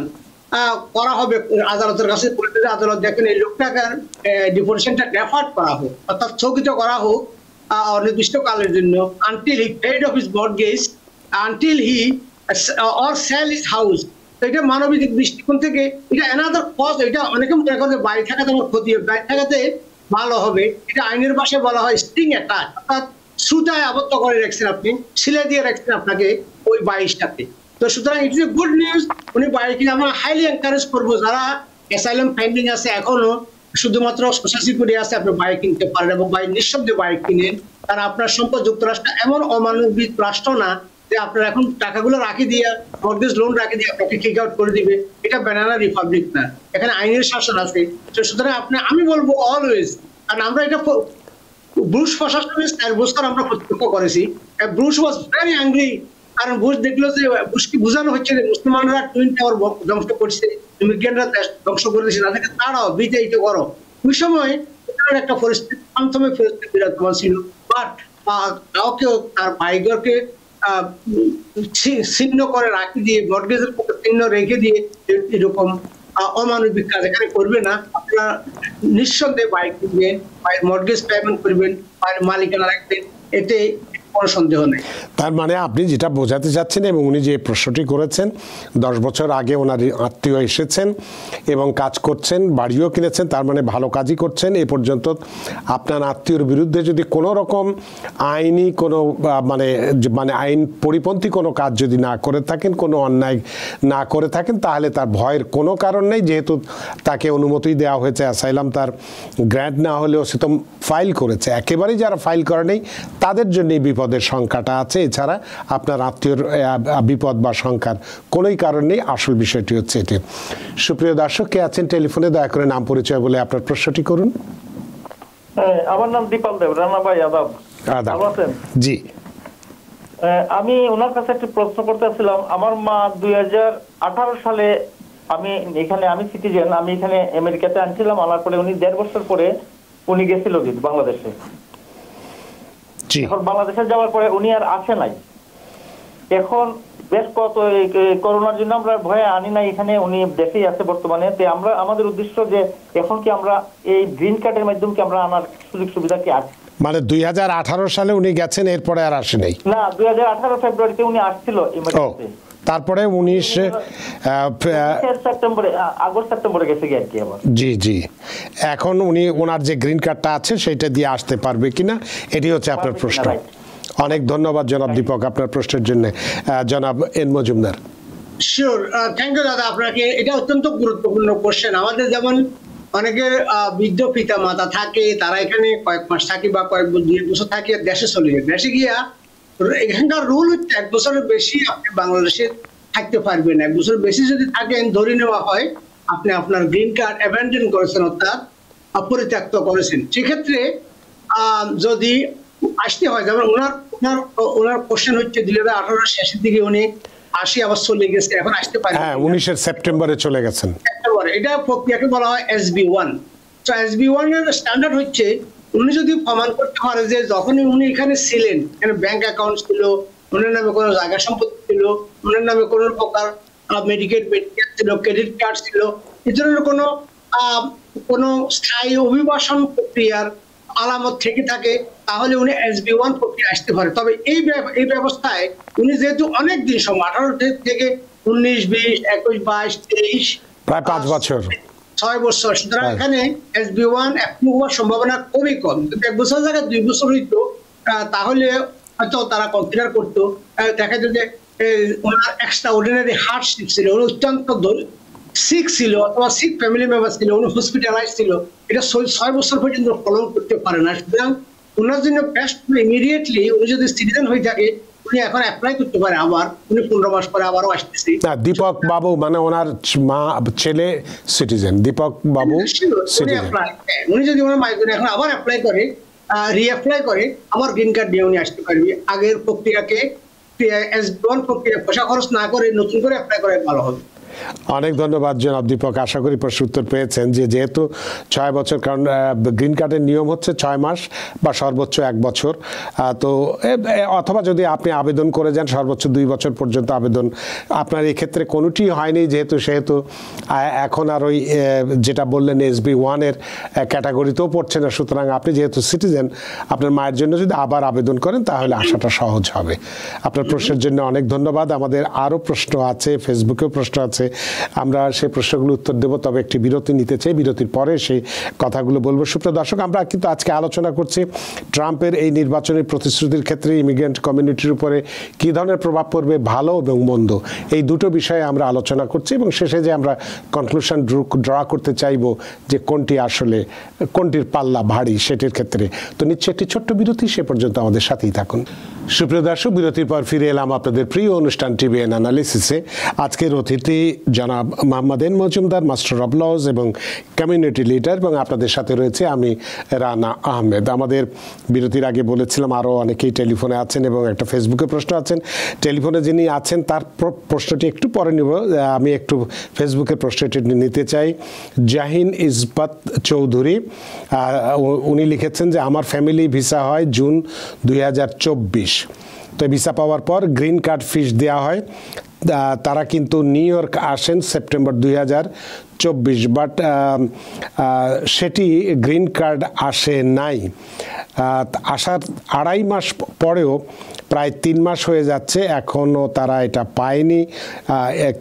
করা হবে আদালতের কাছে। আদালত দেখেন এই লোকটাকার ডিপোজিশনটা ডেফার্ড করা হোক, অর্থাৎ স্থগিত করা হোক অনির্দিষ্টকালের জন্য, until he paid off his mortgage, until he or sell his house. তো এটা মানবিক দৃষ্টিকোণ থেকে এটা অ্যানাদার কজ। এটা অনেকে মনে করে বাড়ি থাকাতে আমার ক্ষতি হবে, বাড়ি থাকাতে ভালো হবে। এটা আইনের ভাষায় বলা হয় স্ট্রিং অ্যাটাচ, অর্থাৎ সুতায় আবদ্ধ করে রাখছেন আপনি, ছিলে দিয়ে রাখছেন আপনাকে ওই বাড়িটাতে। তো সুতরাং it is a good news. উনি বাড়ি কিনে আমরা হাইলি এনকারেজ করবো, যারা অ্যাসাইলাম ফাইন্ডিং আছে এখনো শুধুমাত্র সোশ্যাল সিকিউরিটি আছে, আপনি বাড়ি কিনতে পারেন এবং বাড়ি নিঃশব্দে বাড়ি কিনেন। কারণ আপনার সম্পদ যুক্তরাষ্ট্র এমন অমানবিক রাষ্ট্র না যে আপনার এখন টাকাগুলো রাখি দিয়ে মর্টগেজ লোন রাখি দিয়ে আপনাকে কিক আউট করে দিবে। এটা ব্যানানা রিপাবলিক না, এখানে আইনের শাসন আছে। সুতরাং আমি বলবো অলওয়েজ, কারণ আমরা এটা ব্রুশ প্রশাসনের 4 বছর আমরা প্রত্যক্ষ করেছি। ব্রুশ ওয়াজ ভেরি অ্যাংরি, কারণ বুশ দেখলো যে বুশকে বোঝানো হচ্ছে যে মুসলমানরা টুইন টাওয়ার ধ্বংস করছে, ইমিগ্রেন্টরা ধ্বংস করে দিচ্ছে, তাদেরকে তারাও বিতাড়িত করো। ওই সময় একটা পরিস্থিতি প্রান্থমিক পরিস্থিতি বিরাজমান ছিল। বাট কাউকে তার ভাইগরকে ছিন্ন করে রাখি দিয়ে, মর্টগেজের চিহ্ন রেখে দিয়ে এরকম অমানবিক কাজ এখানে করবে না। আপনারা নিঃসন্দেহে বাইক কিনবেন, মর্টগেজ পেমেন্ট করবেন, মালিকানা রাখবেন, এতে কোনো সন্দেহ নেই। তার মানে আপনি যেটা বোঝাতে চাচ্ছেন, এবং উনি যে প্রশ্নটি করেছেন, 10 বছর আগে ওনার আত্মীয় এসেছেন এবং কাজ করছেন, বাড়িও কিনেছেন, তার মানে ভালো কাজই করছেন। এ পর্যন্ত আপনার আত্মীয়র বিরুদ্ধে যদি কোনো রকম আইনি কোনো মানে আইন পরিপন্থী কোনো কাজ যদি না করে থাকেন, কোনো অন্যায় না করে থাকেন, তাহলে তার ভয়ের কোনো কারণ নেই, যেহেতু তাকে অনুমতি দেওয়া হয়েছে অ্যাসাইলাম, তার গ্র্যান্ট না হলেও সে তো ফাইল করেছে। একেবারেই যারা ফাইল করে নেই তাদের জন্যই বিপদের সংখ্যাটা আছে, এছাড়া আপনার আত্মীয়র বিপদ বা সংখ্যার কোনোই কারণ নেই। আসল বিষয়টি হচ্ছে এটি। সুপ্রিয় দর্শক, কে আছেন টেলিফোনে? দয়া করে নাম পরিচয় বলে আপনার প্রশ্নটি করুন। আমার নাম দীপাল দেব। রানা ভাই আদাব। আদাব। জি, আমি ওনার কাছে একটি প্রশ্ন করতেছিলাম। আমার মা 2018 সালে আমি সিটিজেন, আমি এখানে আমেরিকাতে আনছিলাম, আনার পরে উনি 1.5 বছর পরে উনি গেছিল বাংলাদেশে। এখন বাংলাদেশে যাওয়ার পরে উনি আর আসে নাই। এখন বেশ কত করোনার জন্য আমরা ভয়ে আনি নাই, এখানে উনি দেশেই আছে বর্তমানে। আমরা আমাদের উদ্দেশ্য যে এখন কি আমরা এই গ্রিন কার্ডের মাধ্যমে কি আমরা আনার সুযোগ সুবিধা কি আছে? মানে 2018 সালে উনি গেছেন, এরপরে আর আসে নাই? না, 2018 ফেব্রুয়ারিতে উনি আসছিল ইমার্জেন্সি। তারপরে 19 সেপ্টেম্বরে, আগস্ট সেপ্টেম্বরে গেছে কি আর কি আবার। জি জি, এখন উনি ওনার যে গ্রিন কার্ডটা আছে সেটা দিয়ে আসতে পারবে কিনা, এটি হচ্ছে আপনার প্রশ্ন। অনেক ধন্যবাদ জনাব দীপক আপনার প্রশ্নের জন্য। জনাব N Majumdar. Sure, thank you দাদা আপনাকে। এটা অত্যন্ত গুরুত্বপূর্ণ কোশ্চেন। আমাদের যেমন অনেকের বৃদ্ধ পিতা মাতা থাকে, তারা এখানে কয়েক মাস থাকে বা কয়েক বছর থাকে, দেশে চলে যায়। দেশে গিয়া এখানকার রুল হচ্ছে 1 বছরের বেশি আপনি বাংলাদেশে থাকতে পারবেন। 1 বছরের বেশি যদি থাকেন, ধরে নেওয়া হয় আপনি আপনার গ্রিন কার্ড অ্যাবান্ডন করেছেন, অর্থাৎ পরিত্যক্ত করেছেন। সেক্ষেত্রে যদি আসতে হয়, যেমন ওনার কোশ্চেন হচ্ছে 2018 শেষের দিকে উনি আবার চলে গেছে, এখন আসতে পারে। হ্যাঁ, 19 সেপ্টেম্বরে চলে গেছেন। এটা প্রক্রিয়াকে বলা হয় SB1। তো SB1 এর স্ট্যান্ডার্ড হচ্ছে উনি যদি প্রমাণ করতে পারে যে যখন উনি এখানে ছিলেন, এখানে ব্যাংক অ্যাকাউন্ট ছিল, ওনার নামে কোনো জায়গা সম্পত্তি ছিল, ওনার নামে কোনো প্রকার মেডিকেল ছিল, ক্রেডিট কার্ড ছিল, এই ধরনের কোনো স্থায়ী অভিবাসন প্রক্রিয়ার আলামত থেকে থাকে, তাহলে উনি SB1 প্রক্রিয়া আসতে পারে। তবে এই ব্যবস্থায় উনি যেহেতু অনেক দিন সময় 18 থেকে 19, 20, 21, 22, 23, প্রায় 5 বছর, 6 বছর, সুতরাং এখানে SB1 অ্যাপ্রুভ হওয়ার সম্ভাবনা খুবই কম। কিন্তু 1 বছর জায়গায় 2 বছর হইতো, তাহলে হয়তো তারা কনসিডার করতো। দেখা যায় যে ওনার এক্সট্রা অর্ডিনারি হার্ডশিপ ছিল, উনি অত্যন্ত সিক ছিল অথবা সিক ফ্যামিলি মেম্বার ছিল, উনি হসপিটালাইজ ছিল, এটা 6 বছর পর্যন্ত ফলো করতে পারে না। সুতরাং ওনার জন্য বেস্ট ইমিডিয়েটলি উনি যদি সিটিজেন হয়ে থাকে, উনি এখন অ্যাপ্লাই করতে পারে আবার, উনি 15 মাস পরে আবারও আসতেছে। দীপক বাবু মানে ওনার ছেলে সিটিজেন, দীপক বাবু সিটিজেন। উনি যদি ওনার মাইগ্রেন এখন আবার অ্যাপ্লাই করে, রিঅ্যাপ্লাই করে, আবার গ্রিন কার্ড নিয়ে উনি আসতে পারবে। আগের প্রক্রিয়াকে S1 প্রক্রিয়া পয়সা খরচ না করে নতুন করে অ্যাপ্লাই করে ভালো হবে। অনেক ধন্যবাদ জনাব দীপক। আশা করি প্রশ্ন উত্তর পেয়েছেন যে যেহেতু 6 বছর, কারণ গ্রিন কার্ডের নিয়ম হচ্ছে 6 মাস বা সর্বোচ্চ 1 বছর, তো অথবা যদি আপনি আবেদন করে যান সর্বোচ্চ 2 বছর পর্যন্ত আবেদন। আপনার এই ক্ষেত্রে কোনোটি হয়নি সেহেতু এখন আর ওই যেটা বললেন SB1-এর ক্যাটাগরিতেও পড়ছে না, সুতরাং আপনি যেহেতু সিটিজেন আপনার মায়ের জন্য যদি আবার আবেদন করেন তাহলে আসাটা সহজ হবে। আপনার প্রশ্নের জন্য অনেক ধন্যবাদ। আমাদের আরও প্রশ্ন আছে, ফেসবুকেও প্রশ্ন আছে, আমরা সেই প্রশ্নগুলো উত্তর দেব, তবে একটি বিরতি নিতে চাই, বিরতির পরে সেই কথাগুলো বলবো। সুপ্রিয় দর্শক, আমরা কিন্তু আজকে আলোচনা করছি ট্রাম্পের এই নির্বাচনী প্রতিশ্রুতির ক্ষেত্রে ইমিগ্রেন্ট কমিউনিটির উপরে কী ধরনের প্রভাব পড়বে, ভালো এবং মন্দ, এই দুটো বিষয়ে আমরা আলোচনা করছি এবং শেষে যে আমরা কনক্লুশন ড্র করতে চাইব যে কোনটির পাল্লা ভারী সেটির ক্ষেত্রে। তো নিচ্ছে একটি ছোট্ট বিরতি, সে পর্যন্ত আমাদের সাথেই থাকুন। সুপ্রিয় দর্শক, বিরতির পর ফিরে এলাম আপনাদের প্রিয় অনুষ্ঠান টিভিএন অ্যানালিসিসে। আজকের অতিথি জনাব Mohammad N Majumdar, master of laws এবং কমিউনিটি লিডার, এবং আপনাদের সাথে রয়েছে আমি রানা আহমেদ। আমাদের বিরতির আগে বলেছিলাম আরও অনেকেই টেলিফোনে আছেন এবং একটা ফেসবুকে প্রশ্ন আছেন। টেলিফোনে যিনি আছেন তার প্রশ্নটি একটু পরে নিব, আমি একটু ফেসবুকের প্রশ্নটি নিতে চাই। জাহিন ইসবাত চৌধুরী, উনি লিখেছেন যে আমার ফ্যামিলি ভিসা হয় জুন 2024, তো ভিসা পাওয়ার পর গ্রিন কার্ড ফিস দেওয়া হয়। তারা কিন্তু নিউ ইয়র্ক আসেন সেপ্টেম্বর 2024, বাট সেটি গ্রিন কার্ড আসে নাই। আসার 2.5 মাস পরেও প্রায় 3 মাস হয়ে যাচ্ছে, এখনও তারা এটা পায়নি।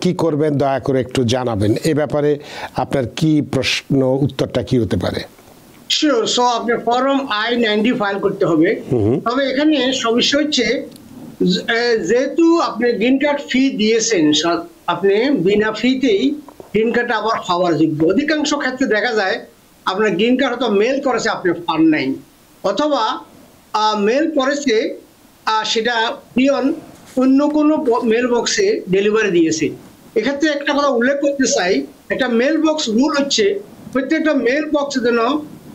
কি করবেন দয়া করে একটু জানাবেন। এ ব্যাপারে আপনার কি প্রশ্ন, উত্তরটা কি হতে পারে? শিওর। সো আপনার ফর্ম I-90 ফাইল করতে হবে। তবে এখানে সমস্যা হচ্ছে যেহেতু আপনি গ্রিন কার্ড ফি দিয়েছেন, আপনি বিনা ফিতেই গ্রিন কার্ড আবার হওয়ার যোগ্য। অধিকাংশ ক্ষেত্রে দেখা যায় আপনার গ্রিন কার্ড হয়তো মেল করেছে, আপনি পান নাই, অথবা মেল করেছে সেটা পিয়ন অন্য কোনো মেল বক্সে ডেলিভারি দিয়েছে। এক্ষেত্রে একটা কথা উল্লেখ করতে চাই, একটা মেল বক্স রুল হচ্ছে প্রত্যেকটা মেল বক্সে যেন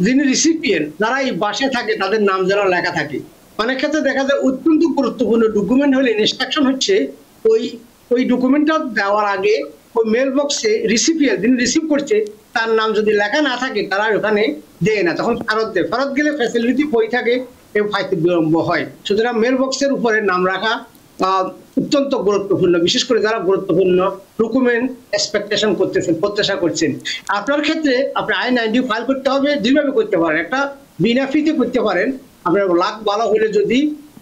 যিনি রিসিপিয়েন্ট, যারা এই বাসায় থাকে তাদের নাম যেন লেখা থাকে। অনেক ক্ষেত্রে দেখা যায় অত্যন্ত গুরুত্বপূর্ণ ডকুমেন্ট হলে ইনস্ট্রাকশন হচ্ছে ওই ডকুমেন্টটা দেওয়ার আগে ওই মেল বক্সে রিসিপিয়েন্ট যিনি রিসিভ করছে তার নাম যদি লেখা না থাকে তারা ওখানে দেয় না, তখন ফেরত দেয়। ফেরত গেলে ফ্যাসিলিটি বই থাকে এবং ফাইতে বিলম্ব হয়। সুতরাং মেল বক্সের উপরে নাম রাখা অত্যন্ত গুরুত্বপূর্ণ, বিশেষ করে যারা গুরুত্বপূর্ণ ডকুমেন্ট এক্সপেকটেশন করতেছেন, প্রত্যাশা করছেন। আপনার ক্ষেত্রে আপনি I-90 ফাইল করতে হবে, দুইভাবে করতে পারেন। একটা বিনা ফিতে করতে পারেন, আপনার লাখ ভালো হলে যদি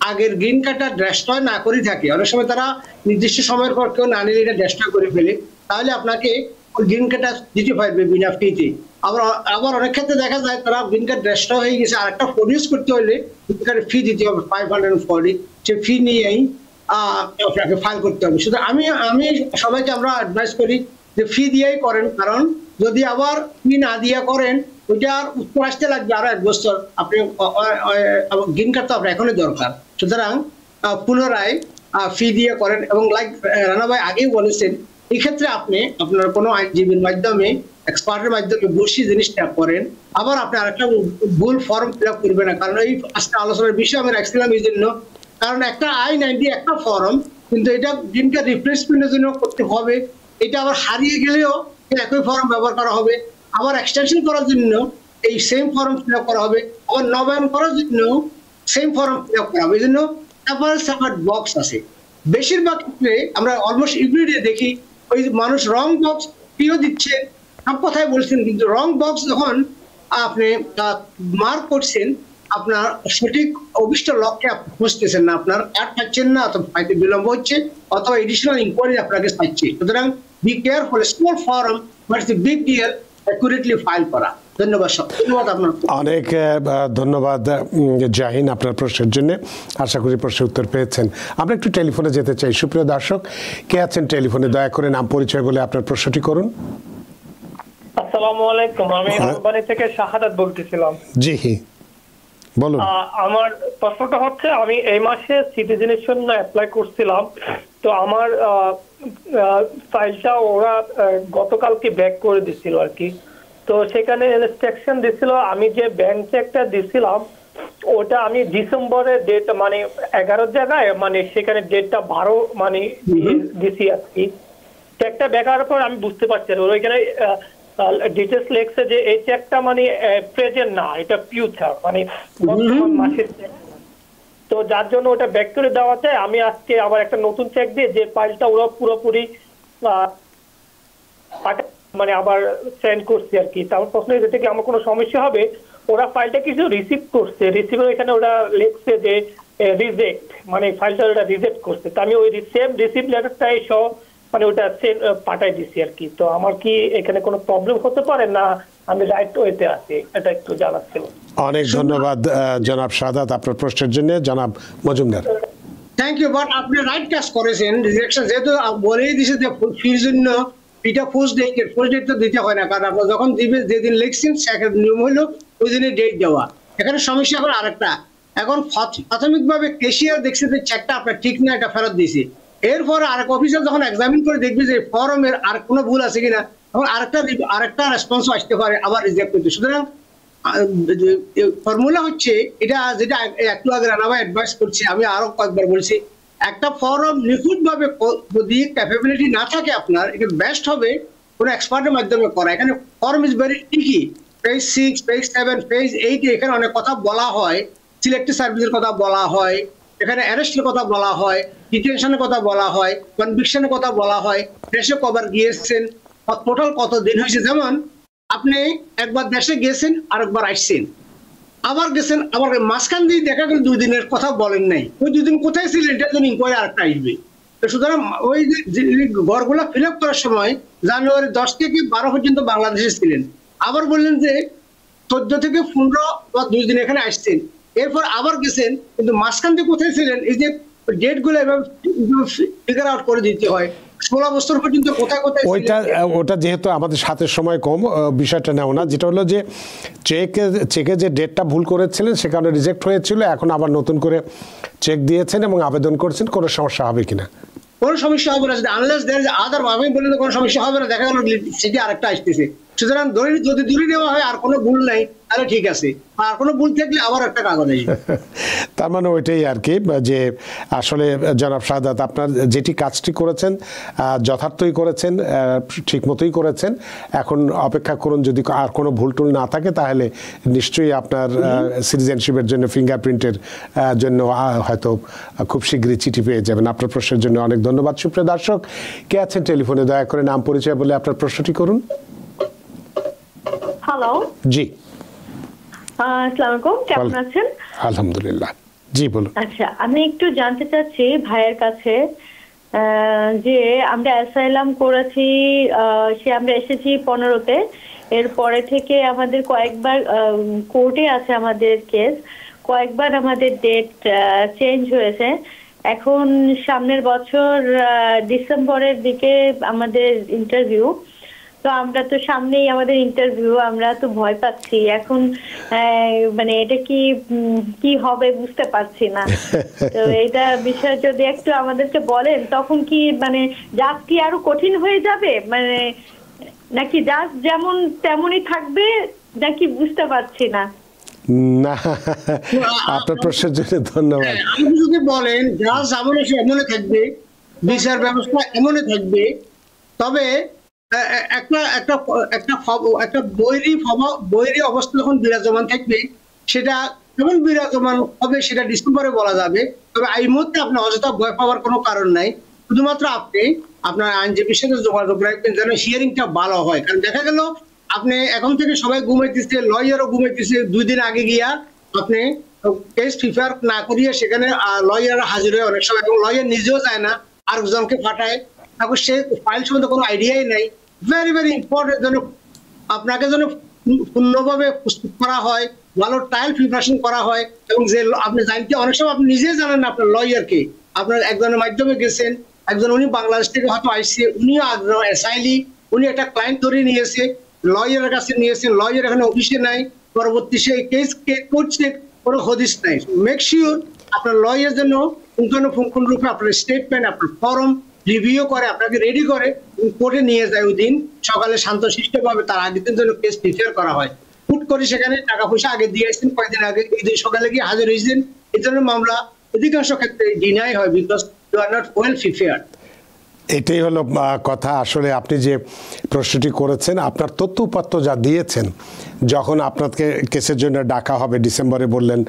আগের গ্রিন কার্ডটা ডেস্ট্রয় না করে থাকে, অনেক সময় তারা নির্দিষ্ট সময়ের পর কেউ না নিলে এটা ডেস্ট্রয় করে ফেলে, তাহলে আপনাকে ওই গ্রিন কার্ডটা দিতে পারবে বিনা ফিতে। আবার অনেক ক্ষেত্রে দেখা যায় তারা গ্রিন কার্ড ডেস্ট্রয় হয়ে গেছে, আর একটা প্রডিউস করতে হলে গ্রিন কার্ডের ফি দিতে হবে 540, সে ফি নিয়েই আপনাকে ফাইল করতে হবে। শুধু আমি সবাইকে আমরা অ্যাডভাইস করি যে ফি দিয়েই করেন, কারণ যদি আবার ফি না দিয়ে করেন ওইটার উত্তর আসতে লাগবে আরো 1 বছর। আপনি গ্রিন কার্ড তো আপনার এখনই দরকার, সুতরাং পুনরায় ফি দিয়ে করেন। এবং লাইক রানা ভাই আগেই বলেছেন, এই ক্ষেত্রে আপনি আপনার কোনো আইনজীবীর মাধ্যমে, এক্সপার্টের মাধ্যমে বসে জিনিসটা করেন। আবার আপনি আরেকটা ভুল ফর্ম ফিল আপ করবেন না, কারণ এই আজকে আলোচনার বিষয় আমি রাখছিলাম এই জন্য, কারণ একটা I-90 একটা ফর্ম, কিন্তু এটা গ্রিন কার্ড রিপ্লেসমেন্টের জন্য করতে হবে। এটা আবার হারিয়ে গেলেও একই ফর্ম ব্যবহার করা হবে, আবার এক্সটেনশন করার জন্য এই সেম ফর্ম ফিল আপ করা হবে, আবার নবায়ন করার জন্য সেম ফর্ম ফিল আপ করা হবে। এই জন্য সেপারেট বক্স আছে। বেশিরভাগ ক্ষেত্রে আমরা অলমোস্ট এভরিডে দেখি ওই মানুষ রং বক্স ফিও দিচ্ছে, সব কথাই বলছেন, কিন্তু রং বক্স যখন আপনি মার্ক করছেন আপনার সঠিক অভিষ্ট লক্ষ্যে আপনি পৌঁছতেছেন না, আপনার কার্ড পাচ্ছেন না, অথবা পাইতে বিলম্ব হচ্ছে, অথবা এডিশনাল ইনকোয়ারি আপনাকে পাচ্ছে। সুতরাং be careful, small form but it's a big deal accurately file করা। ধন্যবাদ আপনার। অনেক ধন্যবাদ জাহিন আপনার প্রশ্নের জন্য। আশা করি প্রশ্নের উত্তর পেয়েছেন। আমরা একটু টেলিফোনে যেতে চাই। সুপ্রিয় দর্শক, কে আছেন টেলিফোনে? দয়া করে নাম পরিচয় বলে আপনার প্রশ্নটি করুন। আসসালামু আলাইকুম, আমি কোম্পানি থেকে শাহাদাত বলতেছিলাম। জি বলুন। আমার প্রশ্নটা হচ্ছে, আমি এই মাসে সিটিজেনের জন্য অ্যাপ্লাই করছিলাম, তো আমার ফাইলটা ওরা গতকালকে ব্যাক করে দিছিল আর কি। তো সেখানে ইনস্ট্রাকশন দিছিল, আমি যে ব্যাংক চেকটা দিছিলাম ওটা আমি ডিসেম্বরের ডেট মানে 11 জায়গায় মানে সেখানে ডেটটা 12 মানে দিছি আর কি। চেকটা ব্যাক করার পর আমি বুঝতে পারছি ওইখানে ডিটেলস লেখছে যে এই চেকটা মানে প্রেজেন্ট না, এটা ফিউচার মানে বর্তমান মাসের চেক। তো যার জন্য ওটা ব্যাক করে দেওয়া যায়, আমি আজকে আবার একটা নতুন চেক দিয়ে যে ফাইলটা ওরা পুরোপুরি মানে আবার সেন্ড করছে আর কি। তারপর প্রশ্ন হচ্ছে কি আমার কোনো সমস্যা হবে? ওরা ফাইলটা কিছু রিসিভ করছে, রিসিভের এখানে ওরা লিখছে যে রিজেক্ট, মানে ফাইলটা ওরা রিজেক্ট করছে। তো আমি ওই সেম রিসিভ লেটারটাই সহ মানে ওটা পাঠাই দিছি আর কি। তো আমার কি এখানে কোনো প্রবলেম হতে পারে না আমি রাইট ওয়েতে আছি, এটা একটু জানার ছিল। অনেক ধন্যবাদ জনাব শাহাদাত আপনার প্রশ্নের জন্য। জনাব মজুমদার। থ্যাংক ইউ, বাট আপনি রাইট কাজ করেছেন। রিজেকশন যেহেতু বলেই দিয়েছে যে ফির জন্য এটা ফার্স্ট ডেট তো দিতে হয় না, কারণ আপনার যখন দিবে যেদিন লিখছেন সেখানে নিয়ম হলো ওই দিনে ডেট দেওয়া। এখানে সমস্যা এখন আরেকটা, এখন প্রাথমিকভাবে ক্যাশিয়ার দেখছে যে চেকটা আপনার ঠিক না, এটা ফেরত দিয়েছে। এরপর আরেক অফিসার যখন এক্সামিন করে দেখবে যে ফর্মের আর কোনো ভুল আছে কিনা, তখন আরেকটা রেসপন্স আসতে পারে আবার রিজেক্ট করতে। সুতরাং ফর্মুলা হচ্ছে এটা, যেটা একটু আগে রানাভাই অ্যাডভাইস করছি, আমি আরো কয়েকবার বলছি, একটা ফর্ম নিখুঁতভাবে যদি ক্যাপাবিলিটি না থাকে আপনার, এটা বেস্ট হবে কোনো এক্সপার্টের মাধ্যমে করা। এখানে form is very tricky. Page 6, page 7, page 8 এখানে অনেক কথা বলা হয়, সিলেক্টিভ সার্ভিসের কথা বলা হয়, এখানে অ্যারেস্টের কথা বলা হয়, ডিটেনশনের কথা বলা হয়, কনভিকশনের কথা বলা হয়, দেশে কবার গিয়েছেন, টোটাল কত দিন হয়েছে। যেমন আপনি একবার দেশে গেছেন, আরেকবার আসছেন, আবার গেছেন, আবার মাঝখান দিয়ে দেখা গেল 2 দিনের কথা বলেন নাই, ওই 2 দিন কোথায় ছিলেন এটার জন্য ইনকোয়ারি আরেকটা আসবে। তো সুতরাং ওই যে ঘরগুলো ফিল আপ করার সময় জানুয়ারি 10 থেকে 12 পর্যন্ত বাংলাদেশে ছিলেন, আবার বললেন যে 14 থেকে 15 বা 2 দিন এখানে আসছেন, এরপর আবার গেছেন, কিন্তু মাঝখান দিয়ে কোথায় ছিলেন এই যে ডেট গুলো এভাবে ফিগার আউট করে দিতে হয়। 16 বছর পর্যন্ত কোথায় কোথায় ওটা যেহেতু আমাদের সাথে সময় কম, বিষয়টা নেও না। যেটা হলো যে চেকে যে ডেটটা ভুল করেছিলেন সে কারণে রিজেক্ট হয়েছিল, এখন আবার নতুন করে চেক দিয়েছেন এবং আবেদন করছেন, কোনো সমস্যা হবে কিনা? কোনো সমস্যা হবে না, আনলেস দেয়ার ইজ আদার ভাবে বললে তো কোনো সমস্যা হবে না। দেখা গেল সিটি আরেকটা আসতেছে। সুতরাং যদি দূরে নেওয়া হয় আর কোনো ভুল নাই তাহলে ঠিক আছে, আর কোনো ভুল থাকলে আবার একটা কাগজ আসবে। তার মানে ওইটাই আর কি, যে আসলে জনাব শাহাদাত আপনার যেটি কাজটি করেছেন যথার্থই করেছেন, ঠিক মতোই করেছেন। এখন অপেক্ষা করুন, যদি আর কোনো ভুল টুল না থাকে তাহলে নিশ্চয়ই আপনার সিটিজেনশিপের জন্য ফিঙ্গারপ্রিন্টের জন্য হয়তো খুব শীঘ্রই চিঠি পেয়ে যাবেন। আপনার প্রশ্নের জন্য অনেক ধন্যবাদ। সুপ্রিয় দর্শক, কে আছেন টেলিফোনে, দয়া করে নাম পরিচয় বলে আপনার প্রশ্নটি করুন। হ্যালো, জি আসসালামু আলাইকুম, কেমন আছেন? আলহামদুলিল্লাহ, জি বলুন। আচ্ছা, আমি একটু জানতে চাচ্ছি ভাইয়ের কাছে যে আমরা অ্যাসাইলাম করেছি, সে আমরা এসেছি 15-তে, এরপরে থেকে আমাদের কয়েকবার কোর্টে আছে আমাদের কেস, কয়েকবার আমাদের ডেট চেঞ্জ হয়েছে। এখন সামনের বছর ডিসেম্বরের দিকে আমাদের ইন্টারভিউ, তো আমরা তো সামনেই আমাদের ইন্টারভিউ, আমরা তো ভয় পাচ্ছি এখন, মানে এটা কি হবে বুঝতে পারছি না। তো এটা বিষয় যদি একটু আমাদেরকে বলেন, তখন কি মানে জাজ কি আরো কঠিন হয়ে যাবে, মানে নাকি জাজ যেমন তেমনই থাকবে নাকি বুঝতে পারছি না। না, আপনার প্রশ্নের জন্য ধন্যবাদ। আপনি যদি বলেন জাজ এমনই থাকবে, বিচার ব্যবস্থা এমনই থাকবে, তবে একটা বৈরী অবস্থা যখন বিরাজমান থাকবে, সেটা কেমন বিরাজমান হবে সেটা ডিসেম্বরে বলা যাবে। তবে এই মুহূর্তে আপনি অযথা ভয় পাওয়ার কোনো কারণ নাই। শুধুমাত্র আপনি আপনার আইনজীবীর সাথে যোগাযোগ রাখবেন যেন হিয়ারিংটা ভালো হয়। কারণ দেখা গেল আপনি এখন থেকে সবাই ঘুমাইতেছে, লয়ারও ঘুমাইতেছে, 2 দিন আগে গিয়া আপনি কেস প্রিপেয়ার না করিয়ে সেখানে লয়াররা হাজির হয় অনেক সময়, এবং লয়ার নিজেও যায় না, আরেকজনকে পাঠায়, তারপর সে ফাইল সম্বন্ধে কোনো আইডিয়াই নাই। ভেরি ভেরি ইম্পর্টেন্ট যেন আপনাকে যেন পূর্ণভাবে প্রস্তুত করা হয়, ভালো ট্রায়াল প্রিপারেশন করা হয়, এবং যে আপনি জানতে অনেক সময় আপনি নিজেই জানেন না আপনার লয়ারকে, আপনার একজনের মাধ্যমে গেছেন, একজন উনি বাংলাদেশ থেকে হয়তো আসছে, উনিও অ্যাসাইলি, উনি একটা ক্লায়েন্ট ধরে নিয়েছে, লয়ারের কাছে নিয়েছেন, লয়ার এখানে অফিসে নাই, পরবর্তী সেই কেস করছে, কোনো হদিস নাই। মেক শিওর আপনার লয়ার যেন পুঙ্খানুপুঙ্খানু রূপে আপনার স্টেটমেন্ট, আপনার ফর্ম রিভিউ করে আপনাকে রেডি করে কোর্টে নিয়ে যায়। ওই দিন সকালে শান্তশিষ্টভাবে তার আগের দিন যেন কেস প্রিপেয়ার করা হয়। হুট করে সেখানে টাকা পয়সা আগে দিয়ে আসছেন, কয়েকদিন আগে এই দিন সকালে গিয়ে হাজির হয়েছেন, এই জন্য মামলা অধিকাংশ ক্ষেত্রে ডিনাই হয়, because you are not well prepared. এটাই হলো কথা। আসলে আপনি যে প্রশ্নটি করেছেন, আপনার তথ্য উপাত্ত যা দিয়েছেন, যখন আপনাকে কেসের জন্য ডাকা হবে, ডিসেম্বরে বললেন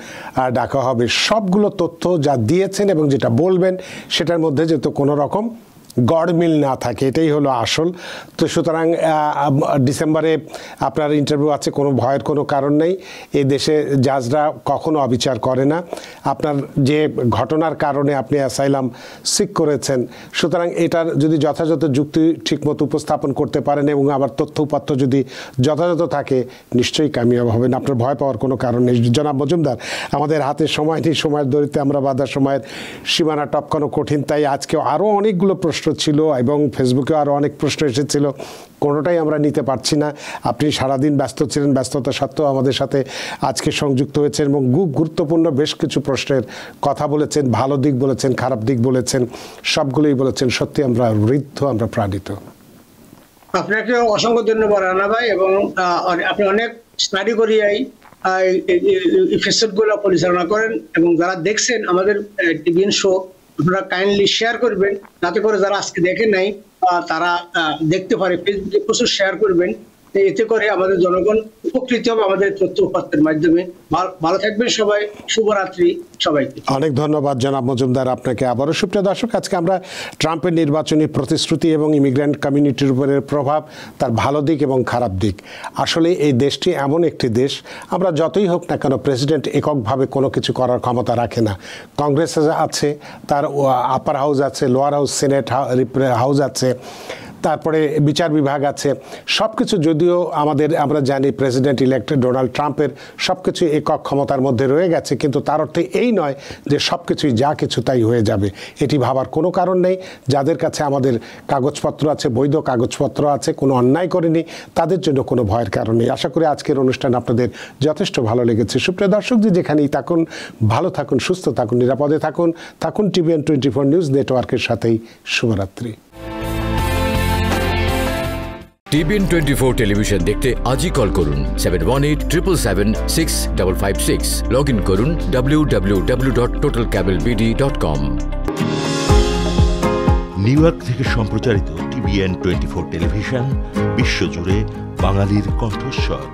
ডাকা হবে, সবগুলো তথ্য যা দিয়েছেন এবং যেটা বলবেন সেটার মধ্যে যেহেতু কোনো রকম গড়মিল না থাকে, এটাই হলো আসল। তো সুতরাং ডিসেম্বরে আপনার ইন্টারভিউ আছে, কোনো ভয়ের কোনো কারণ নেই। এই দেশে জাজরা কখনো অবিচার করে না। আপনার যে ঘটনার কারণে আপনি অ্যাসাইলাম সিক করেছেন, সুতরাং এটার যদি যথাযথ যুক্তি ঠিকমতো উপস্থাপন করতে পারেন এবং আবার তথ্য উপাত্ত যদি যথাযথ থাকে, নিশ্চয়ই কামিয়াব হবেন। আপনার ভয় পাওয়ার কোনো কারণ নেই। জনাব মজুমদার, আমাদের হাতে সময় নেই, সময়ের দরিদ্রে আমরা বাধা, সময়ের সীমানা টপকানো কঠিন, তাই আজকেও আরও অনেকগুলো প্রশ্ন ছিল এবং ফেসবুকে আরও অনেক প্রশ্ন এসেছিল, কোনোটাই আমরা নিতে পারছি না। আপনি সারাদিন ব্যস্ত ছিলেন, ব্যস্ততা সত্ত্বেও আমাদের সাথে আজকে সংযুক্ত হয়েছেন এবং খুব গুরুত্বপূর্ণ বেশ কিছু প্রশ্নের কথা বলেছেন, ভালো দিক বলেছেন, খারাপ দিক বলেছেন, সবগুলোই বলেছেন। সত্যি আমরা ঋদ্ধ, আমরা প্রাণিত। আপনাকে অসংখ্য ধন্যবাদ রানা ভাই, এবং আপনি অনেক স্টাডি করিয়াই এপিসোডগুলো পরিচালনা করেন, এবং যারা দেখছেন আমাদের টিভিএন শো আপনারা কাইন্ডলি শেয়ার করবেন, যাতে করে যারা আজকে দেখেন নাই তারা দেখতে পারে। ফেসবুকে প্রচুর শেয়ার করবেন, এতে করে আমাদের জনগণ উপকৃত হবে আমাদের তথ্য উপাত্তের মাধ্যমে। ভালো থাকবেন সবাই, শুভরাত্রি সবাইকে। অনেক ধন্যবাদ জনাব মজুমদার আপনাকে আবারও। সুপ্রিয় দর্শক, আজকে আমরা ট্রাম্পের নির্বাচনী প্রতিশ্রুতি এবং ইমিগ্রেন্ট কমিউনিটির উপরের প্রভাব, তার ভালো দিক এবং খারাপ দিক। আসলে এই দেশটি এমন একটি দেশ, আমরা যতই হোক না কেন প্রেসিডেন্ট এককভাবে কোনো কিছু করার ক্ষমতা রাখে না। কংগ্রেস আছে, তার আপার হাউস আছে, লোয়ার হাউস, সেনেট হাউস আছে, তারপরে বিচার বিভাগ আছে। সব কিছু যদিও আমরা জানি প্রেসিডেন্ট ইলেক্টেড ডোনাল্ড ট্রাম্পের সব কিছু একক ক্ষমতার মধ্যে রয়ে গেছে, কিন্তু তার অর্থে এই নয় যে সব কিছুই যা কিছু তাই হয়ে যাবে। এটি ভাবার কোনো কারণ নেই। যাদের কাছে আমাদের কাগজপত্র আছে, বৈধ কাগজপত্র আছে, কোনো অন্যায় করেনি, তাদের জন্য কোনো ভয়ের কারণ নেই। আশা করি আজকের অনুষ্ঠান আপনাদের যথেষ্ট ভালো লেগেছে। সুপ্রিয় দর্শক, যেখানেই থাকুন, ভালো থাকুন, সুস্থ থাকুন, নিরাপদে থাকুন। TVN 24 নিউজ নেটওয়ার্কের সাথেই শুভরাত্রি। TVN 24 টেলিভিশন দেখতে আজই কল করুন 7187776556। লগ ইন করুন www.totalcablebd.com। নিউ ইয়র্ক থেকে সম্প্রচারিত TVN 24 টেলিভিশন বিশ্বজুড়ে বাঙালির কণ্ঠস্বর।